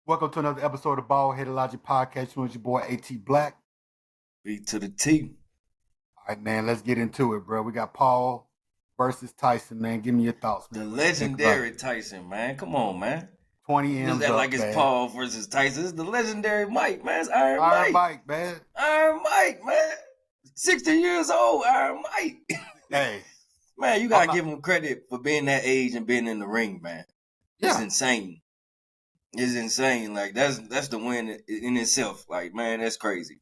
Welcome to another episode of Ball Headed Logic Podcast. With your boy AT Black. B to the T. All right, man, let's get into it, bro. We got Paul versus Tyson, man. Give me your thoughts, man. The legendary Tyson, man. Come on, man. 20 M's Just act up, like it's man. Paul versus Tyson. It's the legendary Mike, man. It's Iron Mike, man. Iron Mike, man. 60 years old, Iron Mike. Hey. Man, you gotta give him credit for being that age and being in the ring, man. It's insane. It's insane. Like that's the win in itself. Like, man, that's crazy.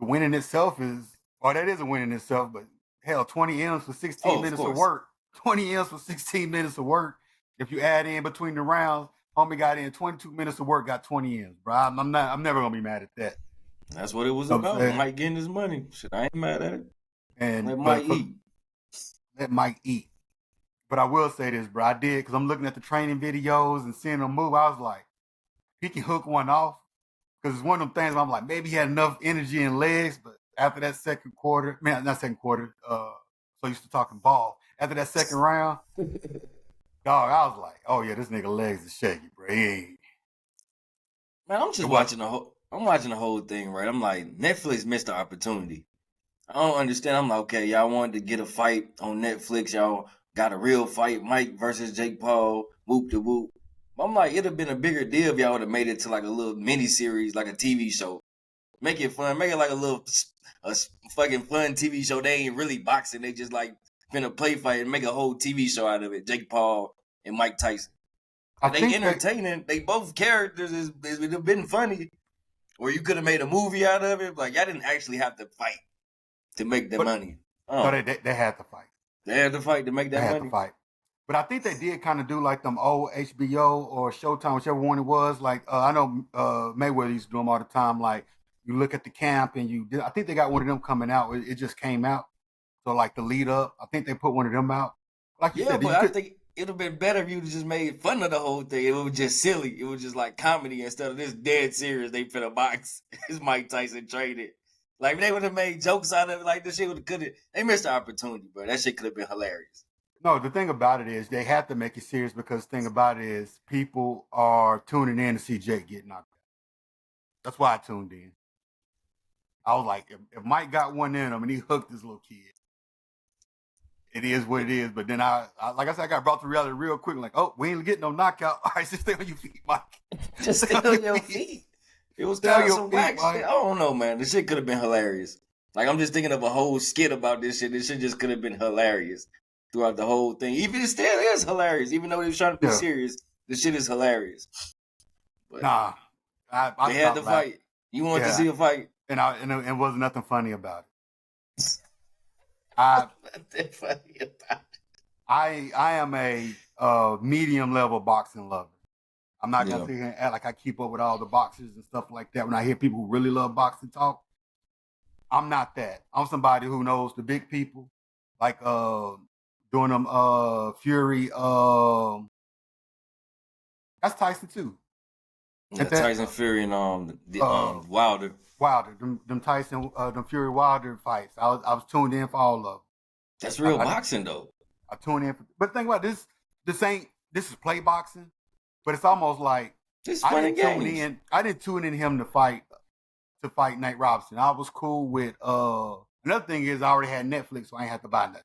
The win in itself is, that is a win in itself, but hell, 20 M's for 16 minutes of work. 20 M's for 16 minutes of work. If you add in between the rounds, homie got in 22 minutes of work, got 20 M's, bro. I'm never gonna be mad at that. That's what it was about. Mike getting his money. Shit, I ain't mad at it. And let Mike eat. Let Mike eat. But I will say this, bro. I did, because I'm looking at the training videos and seeing him move. I was like, he can hook one off. Because it's one of them things where I'm like, maybe he had enough energy and legs, but after that second quarter, not second quarter, so used to talking ball. After that second round, dog, I was like, oh yeah, this nigga legs is shaky, bro. He ain't. Man, I'm just watching the whole thing, right? I'm like, Netflix missed the opportunity. I don't understand. I'm like, okay, y'all wanted to get a fight on Netflix. Y'all got a real fight, Mike versus Jake Paul, whoop de whoop. I'm like, it'd have been a bigger deal if y'all would have made it to like a little mini series, like a TV show. Make it fun. Make it like a fucking fun TV show. They ain't really boxing. They just like finna play fight and make a whole TV show out of it. Jake Paul and Mike Tyson. They entertaining. They both characters. It would have been funny. Or you could have made a movie out of it. Like, y'all didn't actually have to fight to make the money. No, they had to fight. They had to fight to make that money. Had to fight. But I think they did kind of do like them old HBO or Showtime, whichever one it was. Like, I know Mayweather used to do them all the time. Like, you look at the camp and I think they got one of them coming out. It just came out. So, like, the lead up, I think they put one of them out. Like you said, but I think it would have been better if you just made fun of the whole thing. It was just silly. It was just like comedy instead of this dead serious. They finna box. It's Mike Tyson traded. Like, they would have made jokes out of it. Like, this shit they missed the opportunity, bro. That shit could have been hilarious. No, the thing about it is they have to make it serious because the thing about it is people are tuning in to see Jake get knocked out. That's why I tuned in. I was like, if Mike got one in him and he hooked this little kid, it is what it is. But then I like I said, I got brought to reality real quick. Like, oh, we ain't getting no knockout. All right, just stay on your feet, Mike. Just stay on your feet. It was kind of some whack shit. I don't know, man. This shit could have been hilarious. Like, I'm just thinking of a whole skit about this shit. This shit just could have been hilarious throughout the whole thing. Even it still is hilarious. Even though they was trying to be serious, the shit is hilarious. But nah. They had to fight. You wanted to see a fight. And it wasn't nothing funny about it. Nothing funny about it. I am a medium level boxing lover. I'm not gonna sit here and act like I keep up with all the boxers and stuff like that. When I hear people who really love boxing talk, I'm not that. I'm somebody who knows the big people, like doing them Fury. That's Tyson too. Yeah, Tyson Fury and Wilder. Them Tyson, them Fury Wilder fights. I was tuned in for all of them. That's real boxing though. I tuned in, but think about this. This is play boxing. But it's almost like I didn't tune in him to fight Nate Robinson. I was cool with another thing is I already had Netflix, so I ain't have to buy nothing.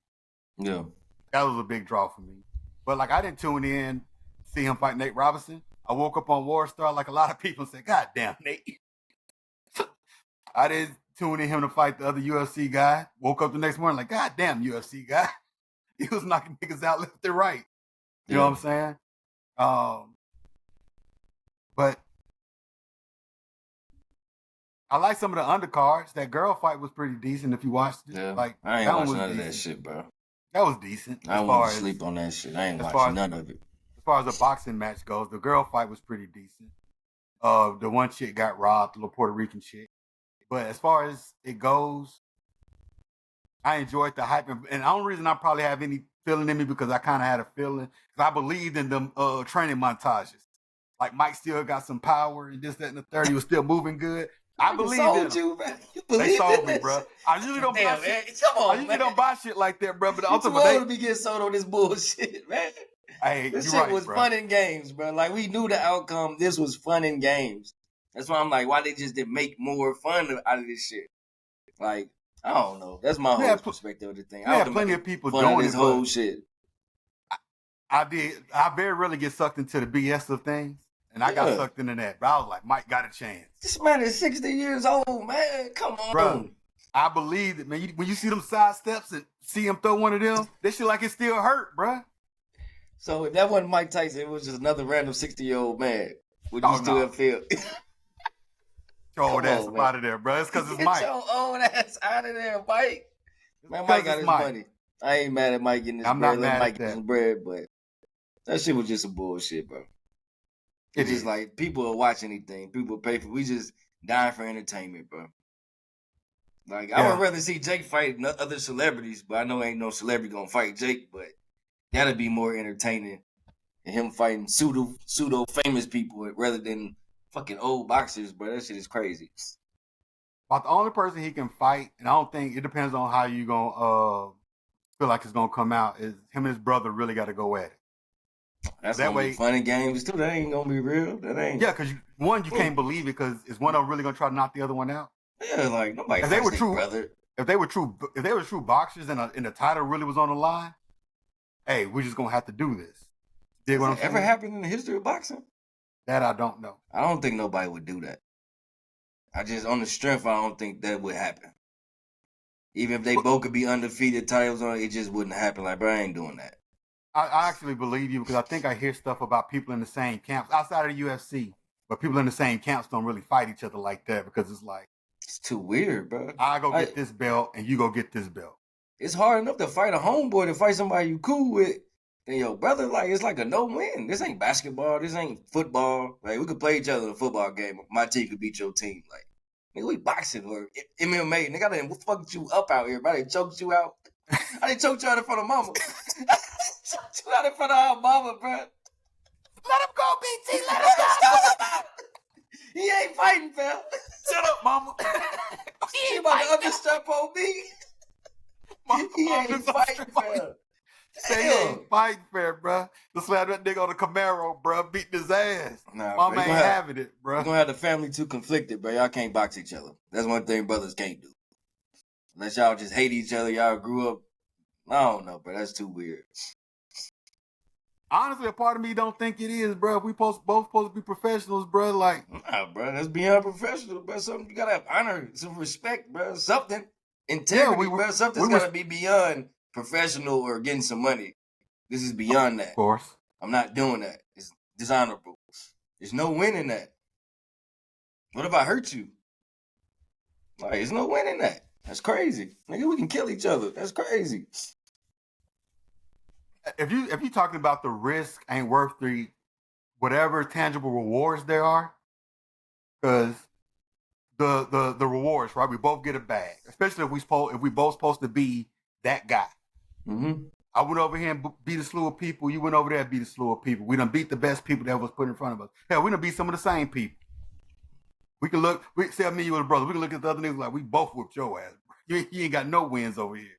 Yeah. That was a big draw for me. But like I didn't tune in to see him fight Nate Robinson. I woke up on War Star like a lot of people and said, God damn, Nate. I didn't tune in him to fight the other UFC guy. Woke up the next morning like, God damn, UFC guy. He was knocking niggas out left and right. You know what I'm saying? But I like some of the undercards. That girl fight was pretty decent if you watched it. Yeah. Like, I ain't watching none of that shit, bro. That was decent. I wouldn't sleep on that shit. I ain't watching none of it. As far as the boxing match goes, the girl fight was pretty decent. The one chick got robbed, the little Puerto Rican chick. But as far as it goes, I enjoyed the hype. And the only reason I probably have any feeling in me because I kind of had a feeling because I believed in them training montages. Like Mike still got some power and this, that, and the third. He was still moving good. I believe in you, man. They sold me, bro. I usually don't buy shit. I usually don't buy shit like that, bro. But I'm too old to be getting sold on this bullshit, man. Hey, This you're shit right, was bro. fun in games, bro. Like we knew the outcome. This was fun in games. That's why I'm like, why they just didn't make more fun out of this shit? Like, I don't know. That's my whole perspective of the thing. You I had was plenty making of people fun of doing this it, whole but shit. I very rarely get sucked into the BS of things, and I got sucked into that. But I was like, Mike got a chance. This man is 60 years old, man. Come on. Bro, I believe that, man. When you see them side steps and see him throw one of them, that shit like it still hurt, bro. So if that wasn't Mike Tyson, it was just another random 60-year-old man. Would you still have feel? Your old ass up out of there, bro. It's because it's Mike. Get your old ass out of there, Mike. Man, Mike got his money. I ain't mad at Mike getting his bread. I'm not mad at that. His bread, but that shit was just some bullshit, bro. It's just like people will watch anything. People pay for. We just dying for entertainment, bro. Like I would rather see Jake fight other celebrities, but I know ain't no celebrity gonna fight Jake. But that'd be more entertaining than him fighting pseudo famous people rather than fucking old boxers. But that shit is crazy. About the only person he can fight, and I don't think it depends on how you gonna feel like it's gonna come out. Is him and his brother really got to go at it. That's that gonna be fun in games too. That ain't gonna be real. That ain't. Yeah, because you can't believe it because is one of them really gonna try to knock the other one out? Yeah, like nobody. If they were true, brother. If they were true boxers and the title really was on the line, hey, we're just gonna have to do this. Dig what I'm saying? Ever happened in the history of boxing? That I don't know. I don't think nobody would do that. I just on the strength, I don't think that would happen. Even if they both could be undefeated titles on it just wouldn't happen. Like, bro, I ain't doing that. I actually believe you because I think I hear stuff about people in the same camps outside of the UFC, but people in the same camps don't really fight each other like that because it's like it's too weird, bro. I go get this belt and you go get this belt. It's hard enough to fight a homeboy to fight somebody you cool with. Then your brother, like it's like a no win. This ain't basketball. This ain't football. Like we could play each other in a football game. My team could beat your team. Like nigga, we boxing or MMA. Nigga, I done fucked you up out here. Bro. I done choked you out. I done choked you out in front of mama. Choked you out in front of our mama, bro. Let him go, BT. Let him go. He ain't fighting, fam. Shut up, mama. He about to understrap on me. He ain't fighting, fam. Say he ain't fighting fair, bro. Just slap that nigga on the Camaro, bro, beating his ass. Nah, Mama ain't having it, bro. You're gonna have the family too conflicted, bro. Y'all can't box each other. That's one thing brothers can't do. Unless y'all just hate each other, y'all grew up. I don't know, bro. That's too weird. Honestly, a part of me don't think it is, bro. We both supposed to be professionals, bro. Like, nah, bro, that's beyond professional, bro. Something you gotta have honor, some respect, bro. Something integrity, bro. Something's gotta be beyond professional or getting some money. This is beyond that. Of course, I'm not doing that. It's dishonorable. There's no winning that. What if I hurt you? Like, there's no winning that. That's crazy, nigga. We can kill each other. That's crazy. If you talking about the risk ain't worth the whatever tangible rewards there are, because the rewards, right? We both get a bag, especially if we both supposed to be that guy. Mm-hmm. I went over here and beat a slew of people. You went over there and beat a slew of people. We done beat the best people that was put in front of us. Hell, we done beat some of the same people. We can look. We say me, you and a brother. We can look at the other niggas like we both whooped your ass. You ain't got no wins over here.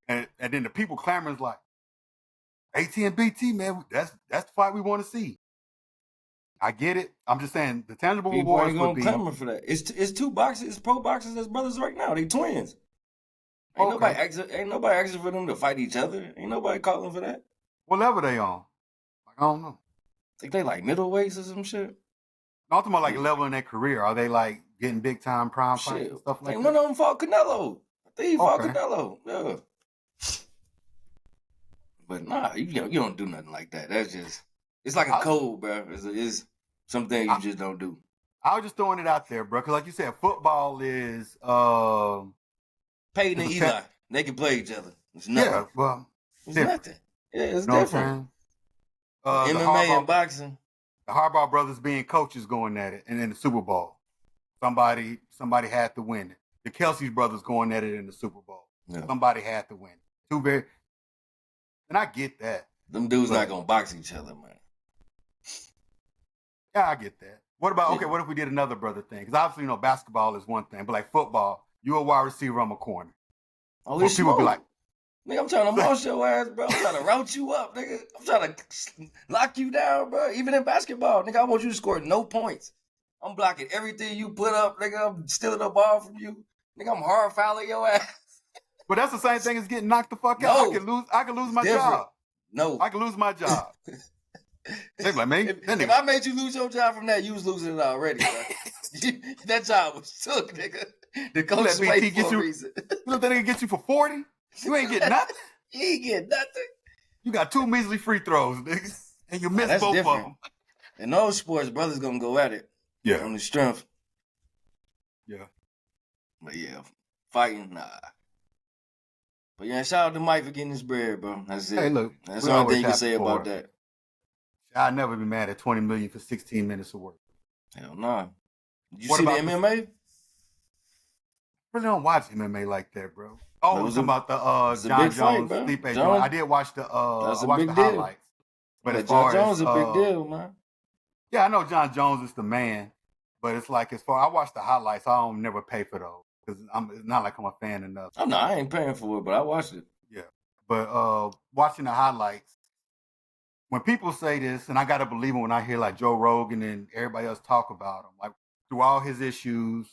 And then the people clamoring like. AT and BT, man, that's the fight we want to see. I get it. I'm just saying the tangible rewards would be. People ain't gonna clamor for that. It's two boxers, it's pro boxers as brothers right now. They twins. Ain't nobody asking for them to fight each other. Ain't nobody calling for that. What level they on? Like, I don't know. Think they like middleweights or some shit. I'm talking about like level in their career. Are they like getting big time prime fights and stuff like that? One of them fought Canelo. I think he fought Canelo. Yeah. But nah, you don't do nothing like that. That's just it's like a code, bro. It's some things you just don't do. I was just throwing it out there, bro, because like you said, football is Peyton and Eli. They can play each other. It's nothing. Yeah, well, it's nothing. Yeah, it's different. MMA and boxing. The Harbaugh brothers being coaches going at it, and in the Super Bowl, somebody had to win it. The Kelsey brothers going at it in the Super Bowl. Yeah. Somebody had to win it. And I get that. Them dudes not gonna box each other, man. Yeah, I get that. What about what if we did another brother thing? Because obviously, basketball is one thing, but like football, you a wide receiver, I'm a corner. Oh, it's people be like, Nigga, I'm trying to moss your ass, bro. I'm trying to route you up, nigga. I'm trying to lock you down, bro. Even in basketball, nigga, I want you to score no points. I'm blocking everything you put up, nigga. I'm stealing the ball from you. Nigga, I'm hard fouling your ass. But that's the same thing as getting knocked the fuck out. I can lose my different. job. No. I can lose my job. They like, man, if I made you lose your job from that, you was losing it already, bro. That job was took, nigga. The coach wait for a reason. You know that nigga get you for 40? You ain't getting nothing. You ain't getting nothing. You got 2 measly free throws, nigga. And you missed both of them. In those sports, brothers gonna go at it. Yeah. On the strength. Yeah. But yeah, fighting, nah. But yeah, shout out to Mike for getting his bread, bro. That's it. Hey, look. That's the only thing you can say about that. I'd never be mad at $20 million for 16 minutes of work. Hell nah. Did you see the MMA? I really don't watch MMA like that, bro. Oh, it was about the John Jones Stipe joint. I did watch the highlights. But as far John Jones is a big deal, man. Yeah, I know John Jones is the man, but it's like I watch the highlights. I don't never pay for those because it's not like I'm a fan enough. Oh no, I ain't paying for it, but I watched it. Yeah, but watching the highlights, when people say this, and I gotta believe it when I hear like Joe Rogan and everybody else talk about him, like through all his issues,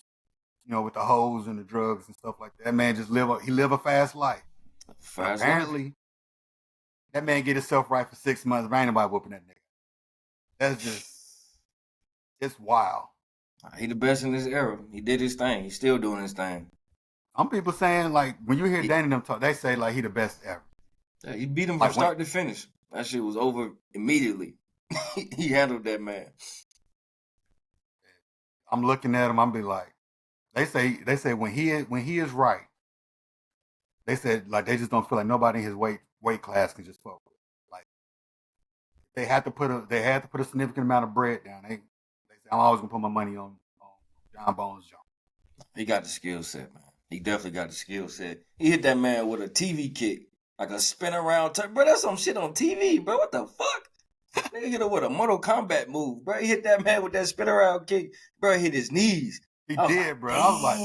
you know, with the hoes and the drugs and stuff like that. That man just live a fast life. Apparently, that man get himself right for 6 months. But ain't nobody whooping that nigga. That's just, it's wild. He the best in this era. He did his thing. He's still doing his thing. Some people saying like when you hear Danny them talk, they say like he the best ever. Yeah, he beat him from start to finish. That shit was over immediately. He handled that man. I'm looking at him. I'm be like, they say when he is right, they said like they just don't feel like nobody in his weight class can just fuck with. Like they had to put a significant amount of bread down. They say I'm always gonna put my money on John Bones Jones. He got the skill set, man. He definitely got the skill set. He hit that man with a TV kick, like a spin around turn. Bro, that's some shit on TV, bro. What the fuck? Nigga hit him with a Mortal Kombat move, bro. He hit that man with that spin around kick. Bro, hit his knees. He did, like, bro. Damn. I was like,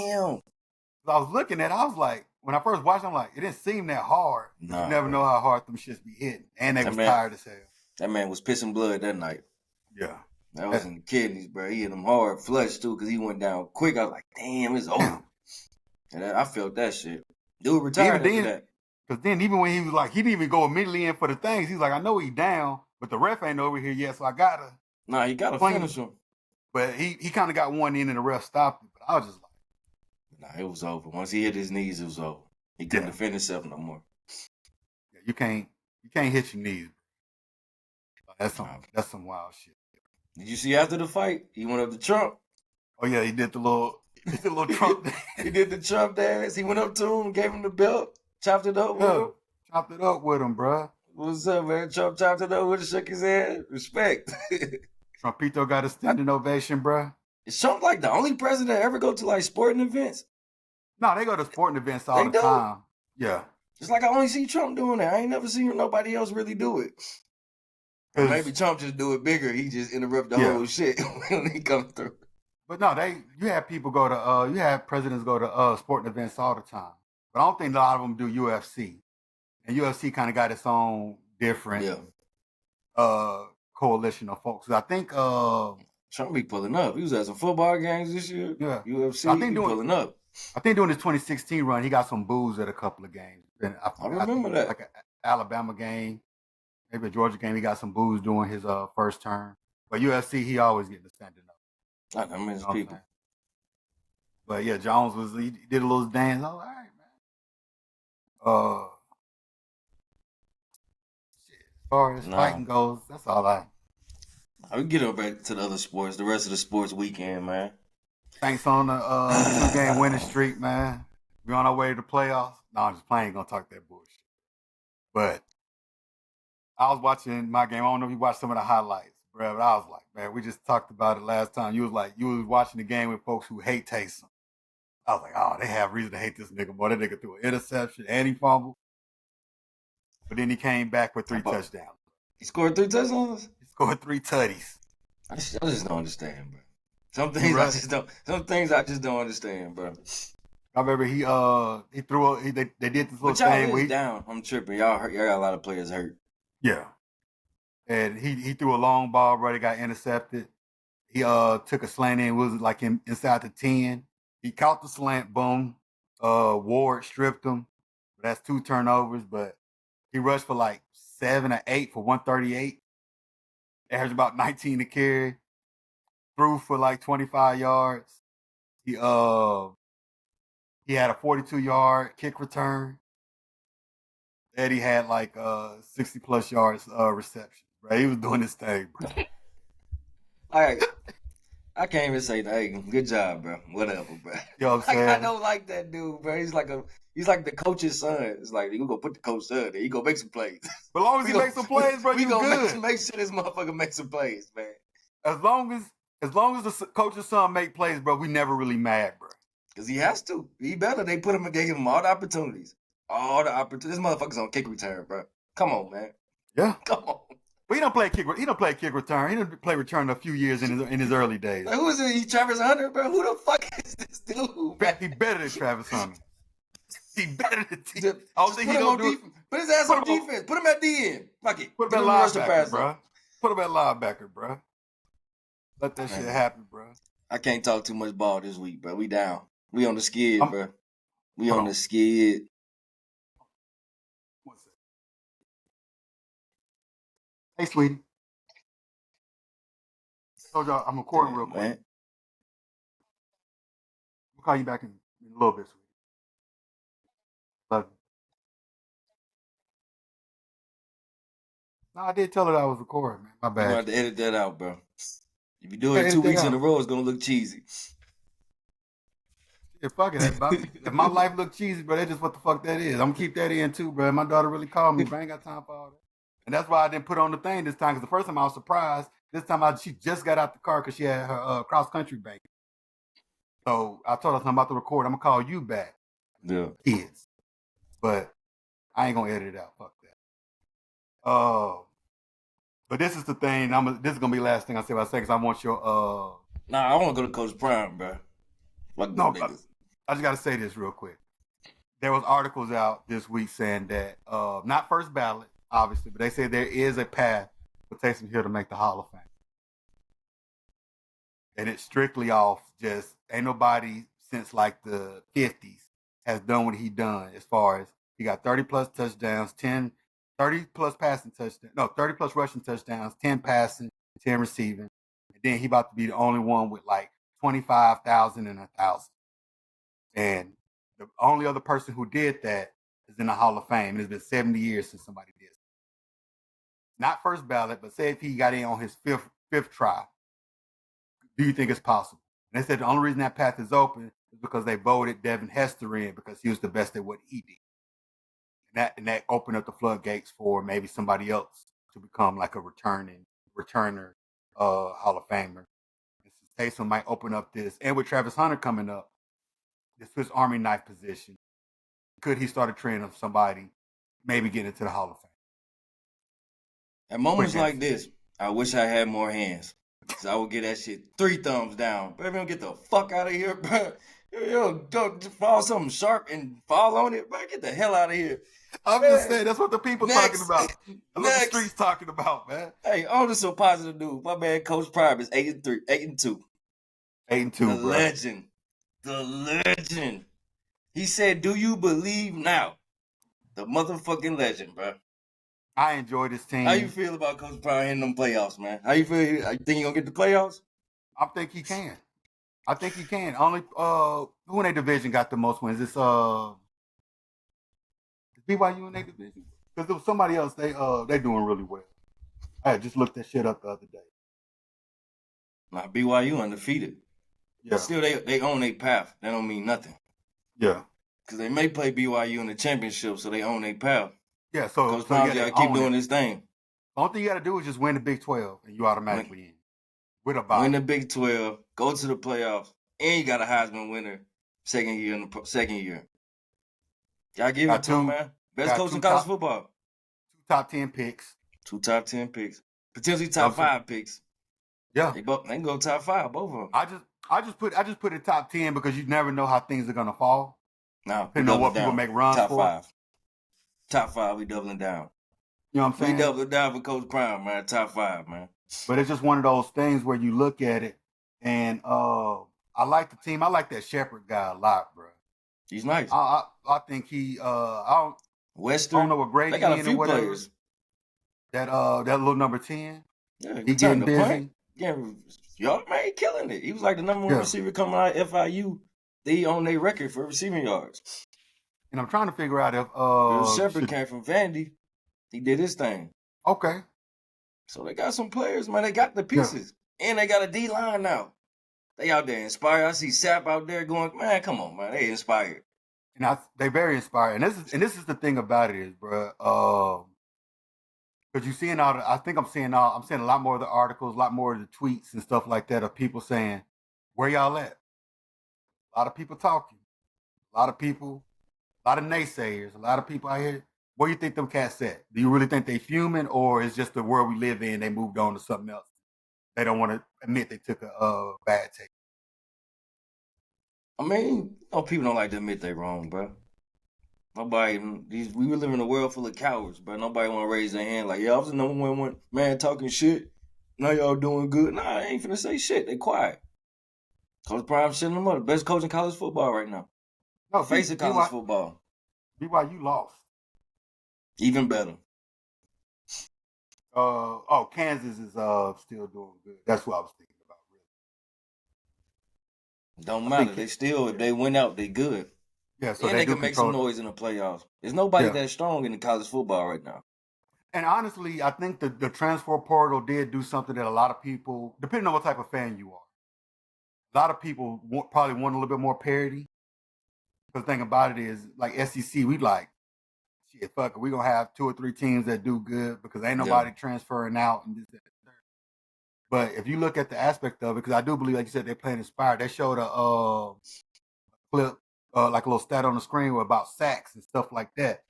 I was looking at it, I was like, when I first watched it, I'm like, it didn't seem that hard. Nah, you never know how hard them shits be hitting. And they was tired as hell. That man was pissing blood that night. Yeah. That was in the kidneys, bro. He hit him hard, flush too, because he went down quick. I was like, damn, it's over. And I felt that shit. Dude retired after that. Because then even when he was like, he didn't even go immediately in for the things. He's like, I know he down, but the ref ain't over here yet, so I gotta. Nah, he gotta finish him. But he kind of got one in and the ref stopped it. But I was just like, nah, it was over. Once he hit his knees, it was over. He couldn't defend himself no more. Yeah, you can't hit your knees. That's some wild shit. Did you see after the fight, he went up to Trump? Oh yeah, he did the little Trump dance. He did the Trump dance. He went up to him, gave him the belt, chopped it up with him. Chopped it up with him, bro. What's up, man? Trump chopped it up with him, shook his head. Respect. Trumpito got a standing ovation, bro. Is Trump like the only president to ever go to like sporting events? No, they go to sporting events all the time. Yeah. It's like I only see Trump doing that. I ain't never seen nobody else really do it. Or maybe Trump just do it bigger. He just interrupt the whole shit when he come through. But no, you have people go to you have presidents go to sporting events all the time. But I don't think a lot of them do UFC. And UFC kind of got its own different coalition of folks. I think Trump be pulling up. He was at some football games this year. Yeah. UFC, I think pulling up. I think during his 2016 run, he got some booze at a couple of games. And I remember that. Like an Alabama game, maybe a Georgia game, he got some booze during his first term. But UFC, he always getting the standing up. I mean, people. But yeah, Jones he did a little dance. All right, man. As far as fighting goes, that's all I. We get up back to the other sports, the rest of the sports weekend, man. Thanks on the 2-game winning streak, man. We on our way to the playoffs. No, I'm just playing. Gonna talk that bullshit. But I was watching my game. I don't know if you watched some of the highlights, bro. But I was like, man, we just talked about it last time. You was watching the game with folks who hate Taysom. I was like, oh, they have reason to hate this nigga more. That nigga threw an interception and he fumbled. But then he came back with 3 touchdowns. He scored 3 touchdowns? He scored 3 tutties. I just don't understand, bro. Some things I just don't understand, bro. I remember he threw they did this little But y'all thing where is down. I'm tripping. Y'all hurt. Y'all got a lot of players hurt. yeah, and he threw a long ball, bro. It got intercepted. He took a slant in, was like inside the 10. He caught the slant, boom. Ward stripped him. That's 2 turnovers, but he rushed for like 7 or 8 for 138. Averaged about 19 to carry. Threw for like 25 yards. He he had a 42-yard kick return. And he had like 60 plus yards reception. Bro, he was doing his thing, bro. All right. I can't even say that. Hey, good job, bro. Whatever, bro. You know what I'm saying? I don't like that dude, bro. He's like the coach's son. It's like you gonna put the coach's son there. He gonna make some plays. But as long as he makes some plays, bro, you good. Make sure this motherfucker makes some plays, man. As long as the coach's son make plays, bro, we never really mad, bro. Cause he has to. He better. They gave him all the opportunities. All the opportunities. This motherfucker's on kick return, bro. Come on, man. Yeah. Come on. But he don't play kick return. He didn't play return a few years in his early days. Like, who is it? He Travis Hunter, bro? Who the fuck is this dude? He better than Travis Hunter. He better than T. Just I don't think he gonna do. Put his ass on defense. Put him at the end. Fuck it. Put him at linebacker, bro. Put him at linebacker, bro. Let that shit happen, bro. I can't talk too much ball this week, bro. We down. We on the skid, bro. We on the skid. What's that? Hey, sweetie. Told y'all I'm recording real quick. Man. I'll call you back in a little bit, sweetie. Love you. No, I did tell her that I was recording, man. My bad. You're going to have to edit that out, bro. If you do it 2 weeks in a row, it's going to look cheesy. Yeah, fuck it. If my life look cheesy, bro, that's just what the fuck that is. I'm going to keep that in, too, bro. My daughter really called me, but I ain't got time for all that. And that's why I didn't put on the thing this time, because the first time I was surprised. This time she just got out the car because she had her cross-country bank. So I told her I'm about to record. I'm going to call you back. Yeah. Kids. But I ain't going to edit it out. Fuck that. But this is the thing. This is going to be the last thing I say about because I want your... Nah, I want to go to Coach Prime, bro. No, I just got to say this real quick. There was articles out this week saying that, not first ballot, obviously, but they say there is a path for Taysom Hill to make the Hall of Fame. And it's strictly off just, ain't nobody since like the 50s has done what he done as far as he got 30 plus touchdowns, 30 plus rushing touchdowns, 10 passing, 10 receiving. And then he about to be the only one with like 25,000 and 1,000. And the only other person who did that is in the Hall of Fame. And it's been 70 years since somebody did it. Not first ballot, but say if he got in on his fifth try, do you think it's possible? And they said the only reason that path is open is because they voted Devin Hester in because he was the best at what he did. And that opened up the floodgates for maybe somebody else to become like a returner Hall of Famer. Taysom might open up this. And with Travis Hunter coming up, this Swiss Army knife position, could he start a trend of somebody maybe getting into the Hall of Fame? At moments like this, I wish I had more hands. Because I would get that shit 3 thumbs down. Bro, everyone get the fuck out of here, bro. Yo, don't fall something sharp and fall on it, bro. Get the hell out of here. I'm just saying, that's what the people talking about. That's what the streets talking about, man. Hey, on to some positive news. My man, Coach Prime is 8-2. 8-2, bro. Legend. The legend. He said, "Do you believe now?" The motherfucking legend, bro. I enjoy this team. How you feel about Coach Prime hitting them playoffs, man? How you feel? You think he gonna get the playoffs? I think he can. Only who in their division got the most wins? It's BYU in their division. Because there was somebody else, they doing really well. I had just looked that shit up the other day. Nah, BYU undefeated. Yeah. But still they own their path. That don't mean nothing. Yeah. Because they may play BYU in the championship, so they own their path. Yeah, so Coach Prime gotta keep doing his thing. The only thing you gotta do is just win the Big 12 and you automatically in. With a bye. Win the Big 12, go to the playoffs, and you got a Heisman winner second year. Y'all give it to him, man. Best coach in college football. 2 top 10 picks. 2 top 10 picks. Potentially top 5 picks. Yeah. They can go top 5, both of them. I just put it top 10 because you never know how things are gonna fall. No, we depending on what doubling people down. make runs Top for. five. Top five, we doubling down. You know what I'm saying? We doubling down for Coach Prime, man. Top five, man. But it's just one of those things where you look at it, and I like the team. I like that Shepherd guy a lot, bro. He's nice. I think he I don't know what grade they got he a in few or whatever. players. That little number 10. Yeah, he getting busy. Punt. Yeah, y'all man, he killing it. He was like the number one receiver coming out of FIU. They on their record for receiving yards. And I'm trying to figure out if Shepard came from Vandy. He did his thing. Okay. So they got some players, man. They got the pieces. Yeah. And they got a D-line now. They out there inspired. I see Sapp out there going, man, come on, man. They inspired. And they very inspired. And this is the thing about it is, bro. Because you're seeing I'm seeing a lot more of the articles, a lot more of the tweets and stuff like that of people saying, where y'all at? A lot of people talking. A lot of naysayers, a lot of people out here. Where do you think them cats at? Do you really think they fuming, or is just the world we live in, they moved on to something else? They don't want to admit they took a bad take. I mean, people don't like to admit they wrong, bro. We live in a world full of cowards, but nobody want to raise their hand like, yeah, I was the number one man talking shit. Now y'all doing good. Nah, I ain't finna say shit. They quiet. Coach Prime sitting them up. The best coach in college football right now. No, face of college football. BYU lost. Even better. Kansas is still doing good. That's what I was thinking about, really. Don't matter. They still, if they win out, they good. Yeah, so and they can make some noise in the playoffs. There's nobody that strong in the college football right now. And honestly, I think the transfer portal did do something that a lot of people, depending on what type of fan you are, a lot of people probably want a little bit more parity. Because the thing about it is, like SEC, we like, shit, fuck it, we're going to have 2 or 3 teams that do good because ain't nobody transferring out and this, that, and that. But if you look at the aspect of it, because I do believe, like you said, they're playing inspired. They showed a clip, like a little stat on the screen about sacks and stuff like that.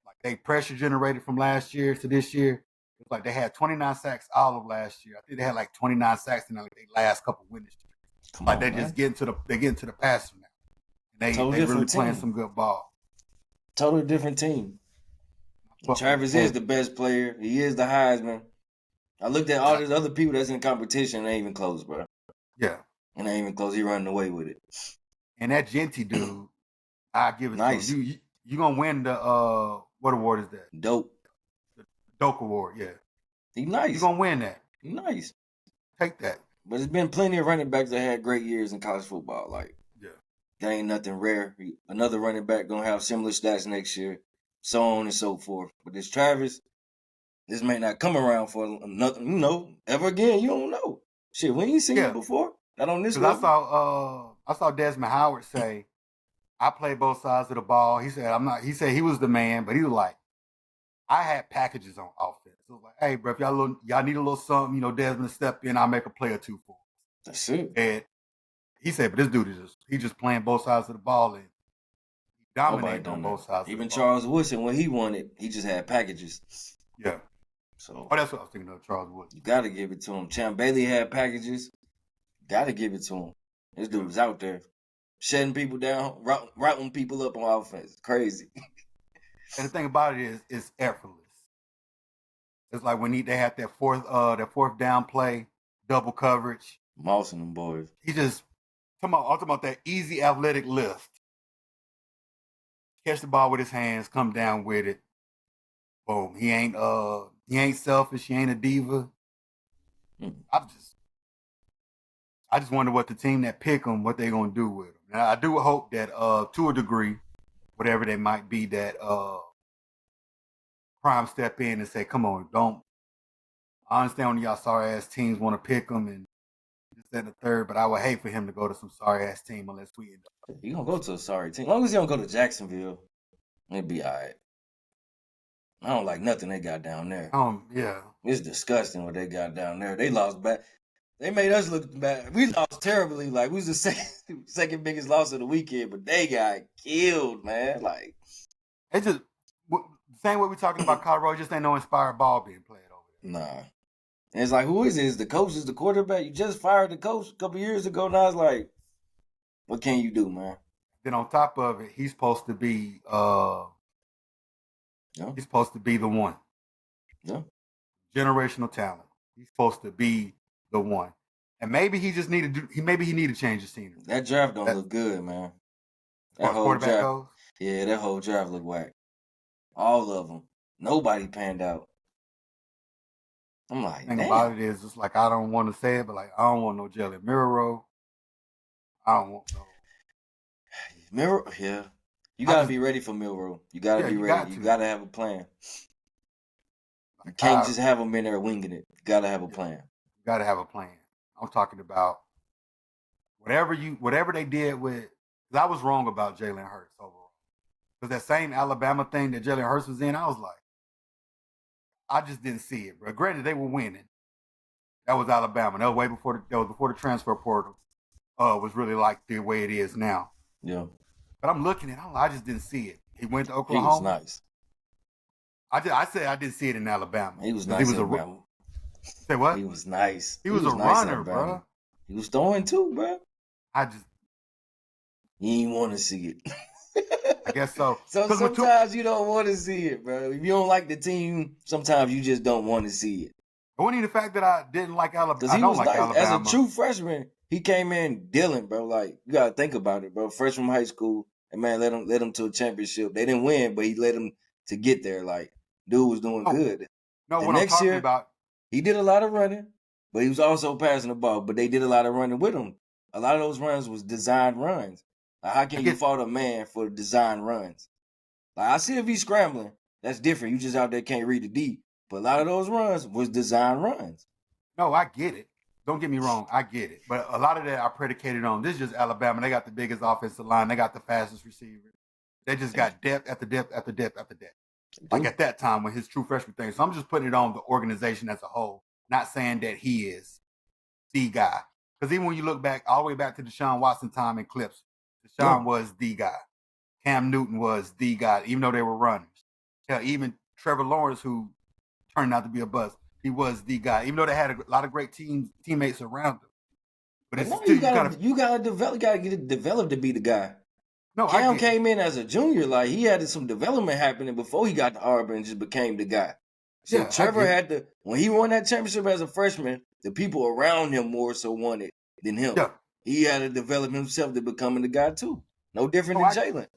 Like they pressure generated from last year to this year. It's like they had 29 sacks all of last year. I think they had like 29 sacks in like their last couple wins. Like they just get into the passer now. They really playing some good ball. Totally different team. Travis is the best player. He is the Heisman. I looked at all these other people that's in competition. They ain't even close, bro. Yeah. And they ain't even close. He running away with it. And that Genty dude, I give it to him. You gonna win the what award is that? Dope. The Dope Award, yeah. He nice. You gonna win that. He nice. Take that. But there's been plenty of running backs that had great years in college football. Like, that ain't nothing rare. Another running back gonna have similar stats next year, so on and so forth. But this Travis, this may not come around for another, ever again. You don't know. Shit, we ain't seen it before. Not on this level. I saw Desmond Howard say, I play both sides of the ball. He said, he said he was the man, but he was like, I had packages on offense. So it was like, hey, bro, if y'all need a little something, Desmond step in, I'll make a play or two for us. That's it. And he said, but this dude he's just playing both sides of the ball and dominating on both sides. Even Charles Woodson, when he won it, he just had packages. Yeah. So that's what I was thinking of, Charles Woodson. You got to give it to him. Champ Bailey had packages. Got to give it to him. This dude was out there shutting people down, routing people up on offense. Crazy. And the thing about it is, it's effortless. It's like when they had that fourth down play, double coverage. Moss and them boys. He just I'm talking about that easy athletic lift. Catch the ball with his hands, come down with it. Boom. He ain't selfish. He ain't a diva. I just wonder what the team that pick him, what they gonna do with him. And I do hope that to a degree, whatever they might be, that Prime step in and say, come on, I understand when y'all sorry ass teams want to pick him and this, that, and the third, but I would hate for him to go to some sorry ass team unless we end up. He gonna go to a sorry team. As long as he don't go to Jacksonville, it'd be all right. I don't like nothing they got down there. Yeah. It's disgusting what they got down there. They lost bad. They made us look bad. We lost terribly. Like, we was the second biggest loss of the weekend, but they got killed, man. Like, it's just same way we talking about Colorado. Just ain't no inspired ball being played over there. Nah. And it's like, who is it? Is the coach? Is the quarterback? You just fired the coach a couple years ago. Now it's like, what can you do, man? Then on top of it, he's supposed to be Yeah. he's supposed to be the one. Yeah. Generational talent. He's supposed to be the one. And maybe he just needed to maybe he needed to change the scenery. That draft don't look good, man. As far as quarterback goes? Yeah, that whole draft look whack. All of them. Nobody panned out. I'm like, the thing damn. about it is, it's like, I don't want to say it, but like, I don't want no Jalen Miro. I don't want no Miro. Yeah, you gotta be ready for Milrow. You gotta be ready. You gotta have a plan. You can't just have them in there winging it. You gotta have a plan. You gotta have a plan. I'm talking about whatever they did with. Because I was wrong about Jalen Hurts overall. Because that same Alabama thing that Jalen Hurts was in, I was like, I just didn't see it, bro. Granted, they were winning. That was Alabama. That was way before the transfer portal was really like the way it is now. Yeah. But I'm looking at it, I just didn't see it. He went to Oklahoma. He was nice. I said I didn't see it in Alabama. He was nice in Alabama. Say what? He was nice. He was a nice runner, bro. He was throwing too, bro. You ain't want to see it. I guess so. So sometimes you don't want to see it, bro. If you don't like the team, sometimes you just don't want to see it. It wasn't even the fact that I didn't like Alabama. Because he was like Alabama. As a true freshman, he came in dealing, bro. Like, you got to think about it, bro. Fresh from high school, and man, led him to a championship. They didn't win, but he led them to get there. Like, dude was doing good. No, what I'm talking about. He did a lot of running, but he was also passing the ball. But they did a lot of running with him. A lot of those runs was designed runs. Like, how can you fault a man for design runs? Like, I see if he's scrambling, that's different. You just out there can't read the D. But a lot of those runs was design runs. No, I get it. Don't get me wrong. I get it. But a lot of that I predicated on. This is just Alabama. They got the biggest offensive line. They got the fastest receivers. They just got depth after depth after depth after depth. Like at that time when his true freshman thing. So I'm just putting it on the organization as a whole. Not saying that he is the guy. Because even when you look back, all the way back to Deshaun Watson time in Clips, Deshaun was the guy. Cam Newton was the guy, even though they were runners. Hell, even Trevor Lawrence, who turned out to be a bust, he was the guy, even though they had a lot of great teammates around him. But it's still, you gotta get it developed to be the guy. No, Cam came in as a junior, like he had some development happening before he got to Auburn and just became the guy. So yeah, Trevor had to, when he won that championship as a freshman, the people around him more so wanted than him. Yeah. He had to develop himself to becoming the guy too. No different than Jalen.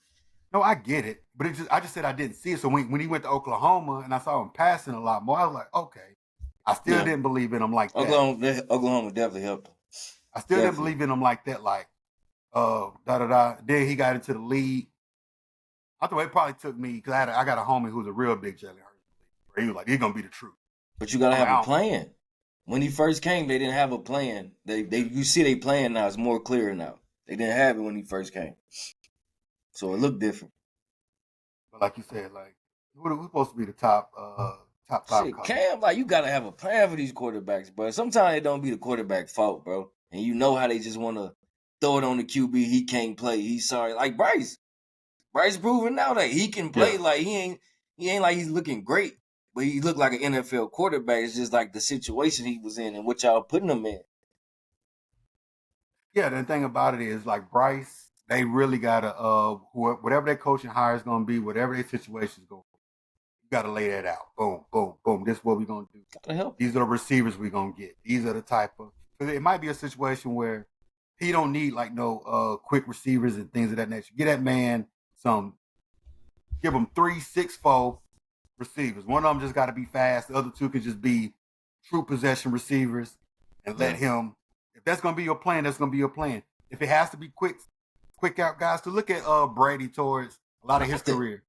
No, I get it, but I just said I didn't see it. So when he went to Oklahoma and I saw him passing a lot more, I was like, okay. I still didn't believe in him like that. Oklahoma definitely helped him. I still didn't believe in him like that. Like, Then he got into the league. I thought it probably took me because I got a homie who's a real big Jalen Hurts. He was like, he's gonna be the truth. But you gotta have a plan. When he first came, they didn't have a plan. You see they plan now. It's more clear now. They didn't have it when he first came, so it looked different. But like you said, like who's supposed to be the top five? Shit, Cam, like you gotta have a plan for these quarterbacks, bro. Sometimes it don't be the quarterback fault, bro. And you know how they just want to throw it on the QB. He can't play. He's sorry. Like Bryce proving now that he can play. Yeah. Like he ain't like he's looking great, but he looked like an NFL quarterback. It's just like the situation he was in and what y'all putting him in. Yeah, the thing about it is like Bryce, they really gotta whatever their coaching hire is gonna be, whatever their situation is gonna be, you gotta lay that out. Boom, boom, boom. This is what we're gonna do. Gotta help. These are the receivers we're gonna get. These are the type of, because it might be a situation where he don't need like no quick receivers and things of that nature. Get that man give him 3, 6, 4 receivers. One of them just got to be fast. The other two could just be true possession receivers, and let him. If that's gonna be your plan, that's gonna be your plan. If it has to be quick out guys, to look at Brady towards a lot of his career.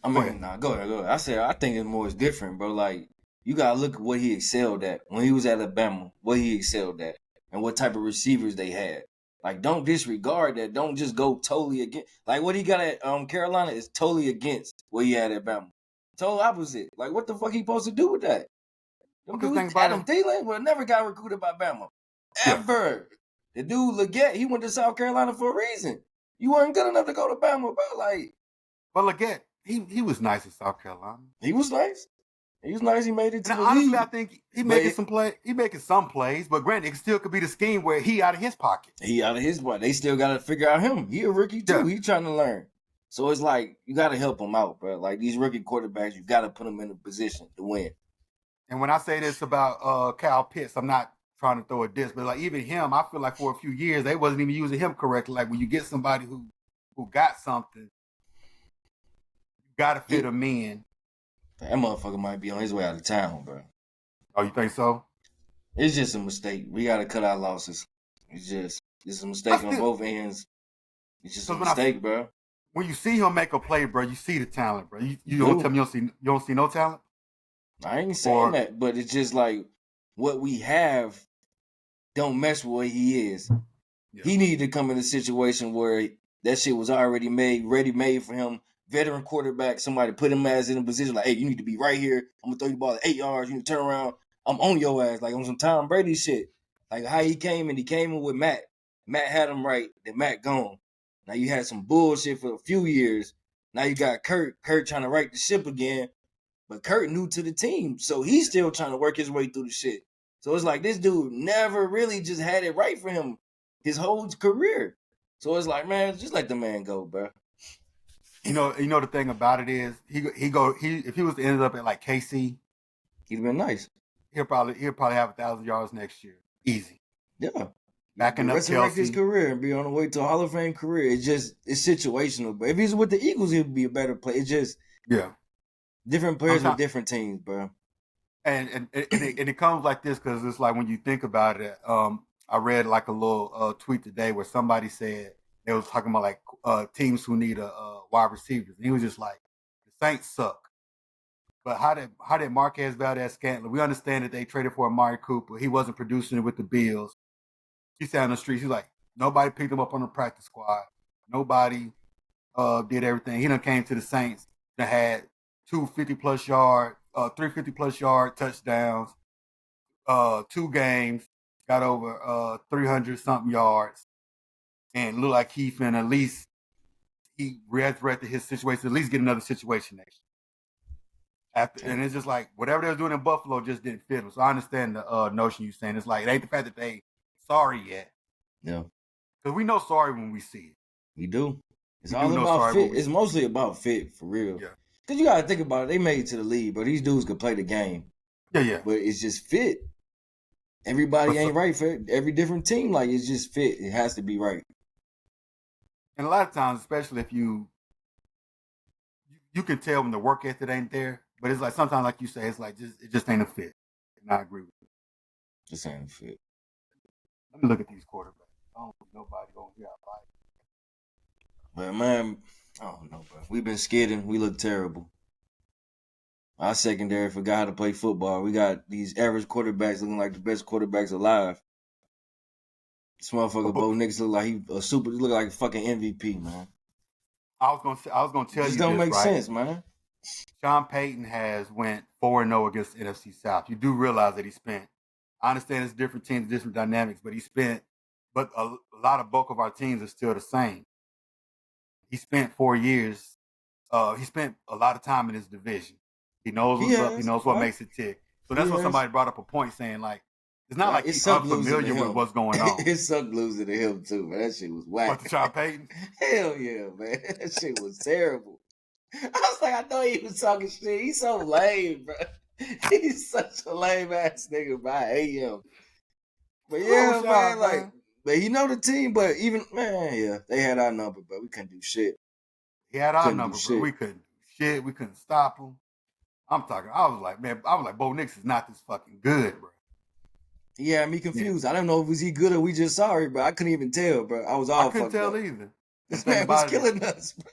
I mean, go ahead. I think it's different, bro. Like you gotta look at what he excelled at when he was at Alabama. What he excelled at, and what type of receivers they had. Like, don't disregard that. Don't just go totally against. Like, what he got at Carolina is totally against what he had at Bama. Total opposite. Like, what the fuck he supposed to do with that? Adam Thielen would have never got recruited by Bama. Ever. Yeah. The dude, Leggett, he went to South Carolina for a reason. You weren't good enough to go to Bama, bro. Like, but Leggett, he was nice in South Carolina. He was nice. He was nice. He made it to And the honestly, league. I think he making some play. He making some plays, but granted, it still could be the scheme where he out of his pocket. He out of his pocket. They still got to figure out him. He a rookie too. Yeah. He trying to learn. So it's like you got to help him out, bro. Like these rookie quarterbacks, you got to put them in a position to win. And when I say this about Kyle Pitts, I'm not trying to throw a diss, but like even him, I feel like for a few years they wasn't even using him correctly. Like when you get somebody who got something, you got to fit him in. That motherfucker might be on his way out of town, bro. Oh, you think so? It's just a mistake. We got to cut our losses. It's a mistake on both ends. It's just a mistake, bro. When you see him make a play, bro, you see the talent, bro. You don't tell me you don't see no talent? I ain't saying that, but it's just like what we have don't mess with what he is. Yeah. He needed to come in a situation where that shit was already ready-made for him. Veteran quarterback, somebody put him as in a position like, hey, you need to be right here. I'm gonna throw you the ball at 8 yards. You need to turn around. I'm on your ass, like on some Tom Brady shit. Like how he came in with Matt. Matt had him right, then Matt gone. Now you had some bullshit for a few years. Now you got Kurt. Kurt trying to right the ship again. But Kurt new to the team, so he's still trying to work his way through the shit. So it's like this dude never really just had it right for him his whole career. So it's like, man, just let the man go, bro. You know the thing about it is if he was to end up at like KC, he'd been nice. He'll probably have 1,000 yards next year, easy. Yeah, backing up resurrect his career and be on the way to a Hall of Fame career. It's situational, but if he's with the Eagles, he'd be a better player. It's just different players with different teams, bro. And it comes like this because it's like when you think about it. I read like a little tweet today where somebody said they was talking about like teams who need a wide receivers, and he was just like, the Saints suck. But how did Marquez Valdez-Scantling? We understand that they traded for Amari Cooper. He wasn't producing it with the Bills. He sat on the streets. He's like, nobody picked him up on the practice squad. Nobody did everything. He done came to the Saints that had 250-plus yard, 350-plus yard touchdowns, 2 games, got over 300-something yards, and looked like he finna at least he resurrected his situation, at least get another situation next year. And it's just like whatever they were doing in Buffalo just didn't fit them. So I understand the notion you're saying. It's like it ain't the fact that they sorry yet. Yeah. Because we know sorry when we see it. We do. It's all about fit. It's mostly about fit, for real. Yeah. Because you got to think about it. They made it to the league, but these dudes could play the game. Yeah. But it's just fit. Everybody ain't right for every different team. Like, it's just fit. It has to be right. And a lot of times, especially if you can tell when the work ethic ain't there. But it's like sometimes, like you say, it's like it just ain't a fit. And I agree with you. Just ain't a fit. Let me look at these quarterbacks. I don't think nobody on here I like. But man, I don't know, bro. We've been skidding. We look terrible. Our secondary forgot how to play football. We got these average quarterbacks looking like the best quarterbacks alive. This motherfucker Bo Nix look like he a super. He look like a fucking MVP, man. I was gonna tell you. This don't make right? sense, man. Sean Payton has went 4-0 against the NFC South. You do realize that he spent. I understand it's different teams, different dynamics, but but a lot of bulk of our teams are still the same. He spent 4 years. He spent a lot of time in his division. He knows what's up. He knows what makes it tick. So that's what somebody brought up a point saying, like, it's not like he's unfamiliar with what's going on. It sucked losing to him, too, man. That shit was whack. What, to Sean Payton? Hell yeah, man. That shit was terrible. I was like, I know he was talking shit. He's so lame, bro. He's such a lame-ass nigga, bro. I hate him. But yeah, man, like, but he know the team, but even, man, yeah, they had our number, but we couldn't do shit. He had our number, bro. We couldn't do shit. We couldn't stop him. I was like, Bo Nix is not this fucking good, bro. He had me confused. Yeah. I don't know if was he good or we just sorry, bro. I couldn't even tell, bro. I was all fucked up. I couldn't tell either. This man was killing us, bro.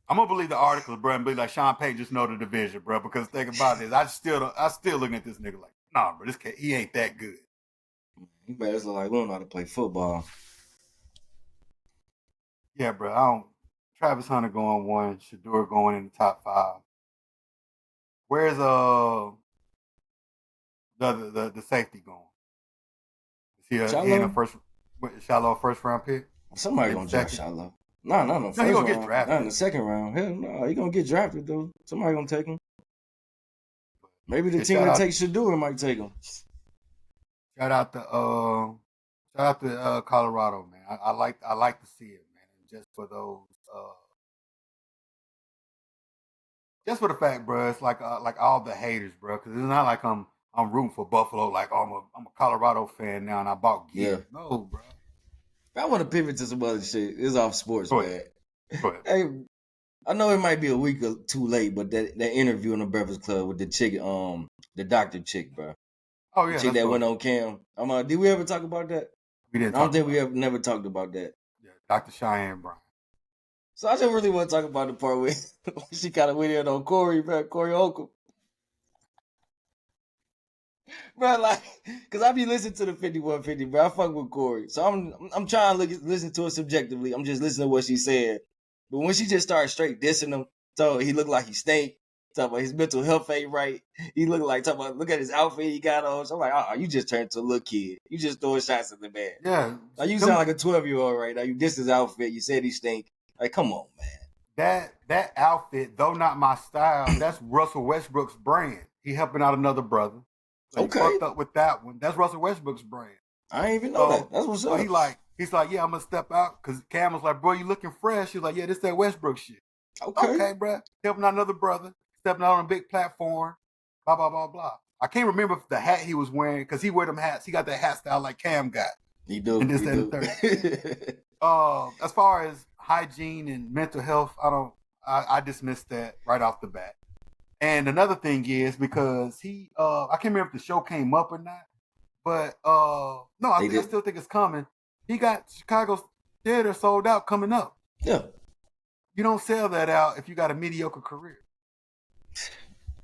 I'm gonna believe the article, bro, and be like, Sean Payton just know the division, bro. Because think about this, I still looking at this nigga like, nah, bro, this he ain't that good. He better look like we don't know how to play football. Yeah, bro. Travis Hunter going 1, Shedeur going in the top 5. Where's the safety going? Is he in a shallow first round pick? Somebody gonna draft Shallow. No. He gonna get drafted. Not in the second round. Hell no, he gonna get drafted though. Somebody gonna take him. Maybe the team that takes Shador might take him. Shout out to Colorado, man. I like to see it, man. And just for those, just for the fact, bro, it's like all the haters, bro. Because it's not like I'm rooting for Buffalo. Like, oh, I'm a Colorado fan now, and I bought gear. Yeah. No, bro. I want to pivot to some other shit. It's off sports, man. Hey, I know it might be a week or two late, but that interview in the Breakfast Club with the chick, the doctor chick, bro. Oh yeah, the chick that went on cam. Did we ever talk about that? We didn't. I don't think we ever never talked about that. Yeah, Dr. Cheyenne Bryant. So I just really want to talk about the part where she kind of went in on Corey, bro, Corey Holcomb. Bro, like, cause I be listening to the 5150, bro. I fuck with Corey, so I'm trying to listen to it subjectively. I'm just listening to what she said, but when she just started straight dissing him, so he looked like he stink. Talking about his mental health ain't right. He looked like talking about look at his outfit he got on. So I'm like, you just turned to a little kid. You just throwing shots at the man. Yeah. Now you sound like a 12-year-old right now. You dissed his outfit. You said he stink. Like, come on, man. That outfit, though not my style, that's Russell Westbrook's brand. He helping out another brother. So okay. He fucked up with that one. That's Russell Westbrook's brand. I ain't even know that. That's what's up. He's like, yeah, I'm gonna step out because Cam was like, bro, you looking fresh. He's like, yeah, this that Westbrook shit. Okay, bro. Helping out another brother, stepping out on a big platform, blah blah blah blah. I can't remember the hat he was wearing because he wear them hats. He got that hat style like Cam got. He do. And this and the third. As far as hygiene and mental health, I dismiss that right off the bat. And another thing is because he, I can't remember if the show came up or not, but no, I still think it's coming. He got Chicago's theater sold out coming up. Yeah. You don't sell that out if you got a mediocre career.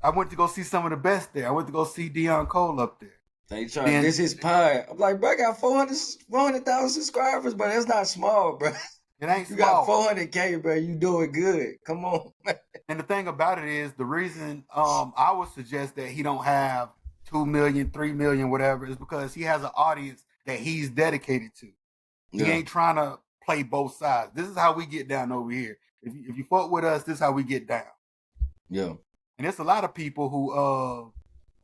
I went to go see some of the best there. I went to go see Deion Cole up there. They trying this is pie. I'm like, bro, I got 400,000 subscribers, but that's not small, bro. It ain't you small. You got 400K, bro. You doing good. Come on. And the thing about it is the reason I would suggest that he don't have 2 million, 3 million, whatever, is because he has an audience that he's dedicated to. Yeah. He ain't trying to play both sides. This is how we get down over here. If you fuck with us, this is how we get down. Yeah. And there's a lot of people who,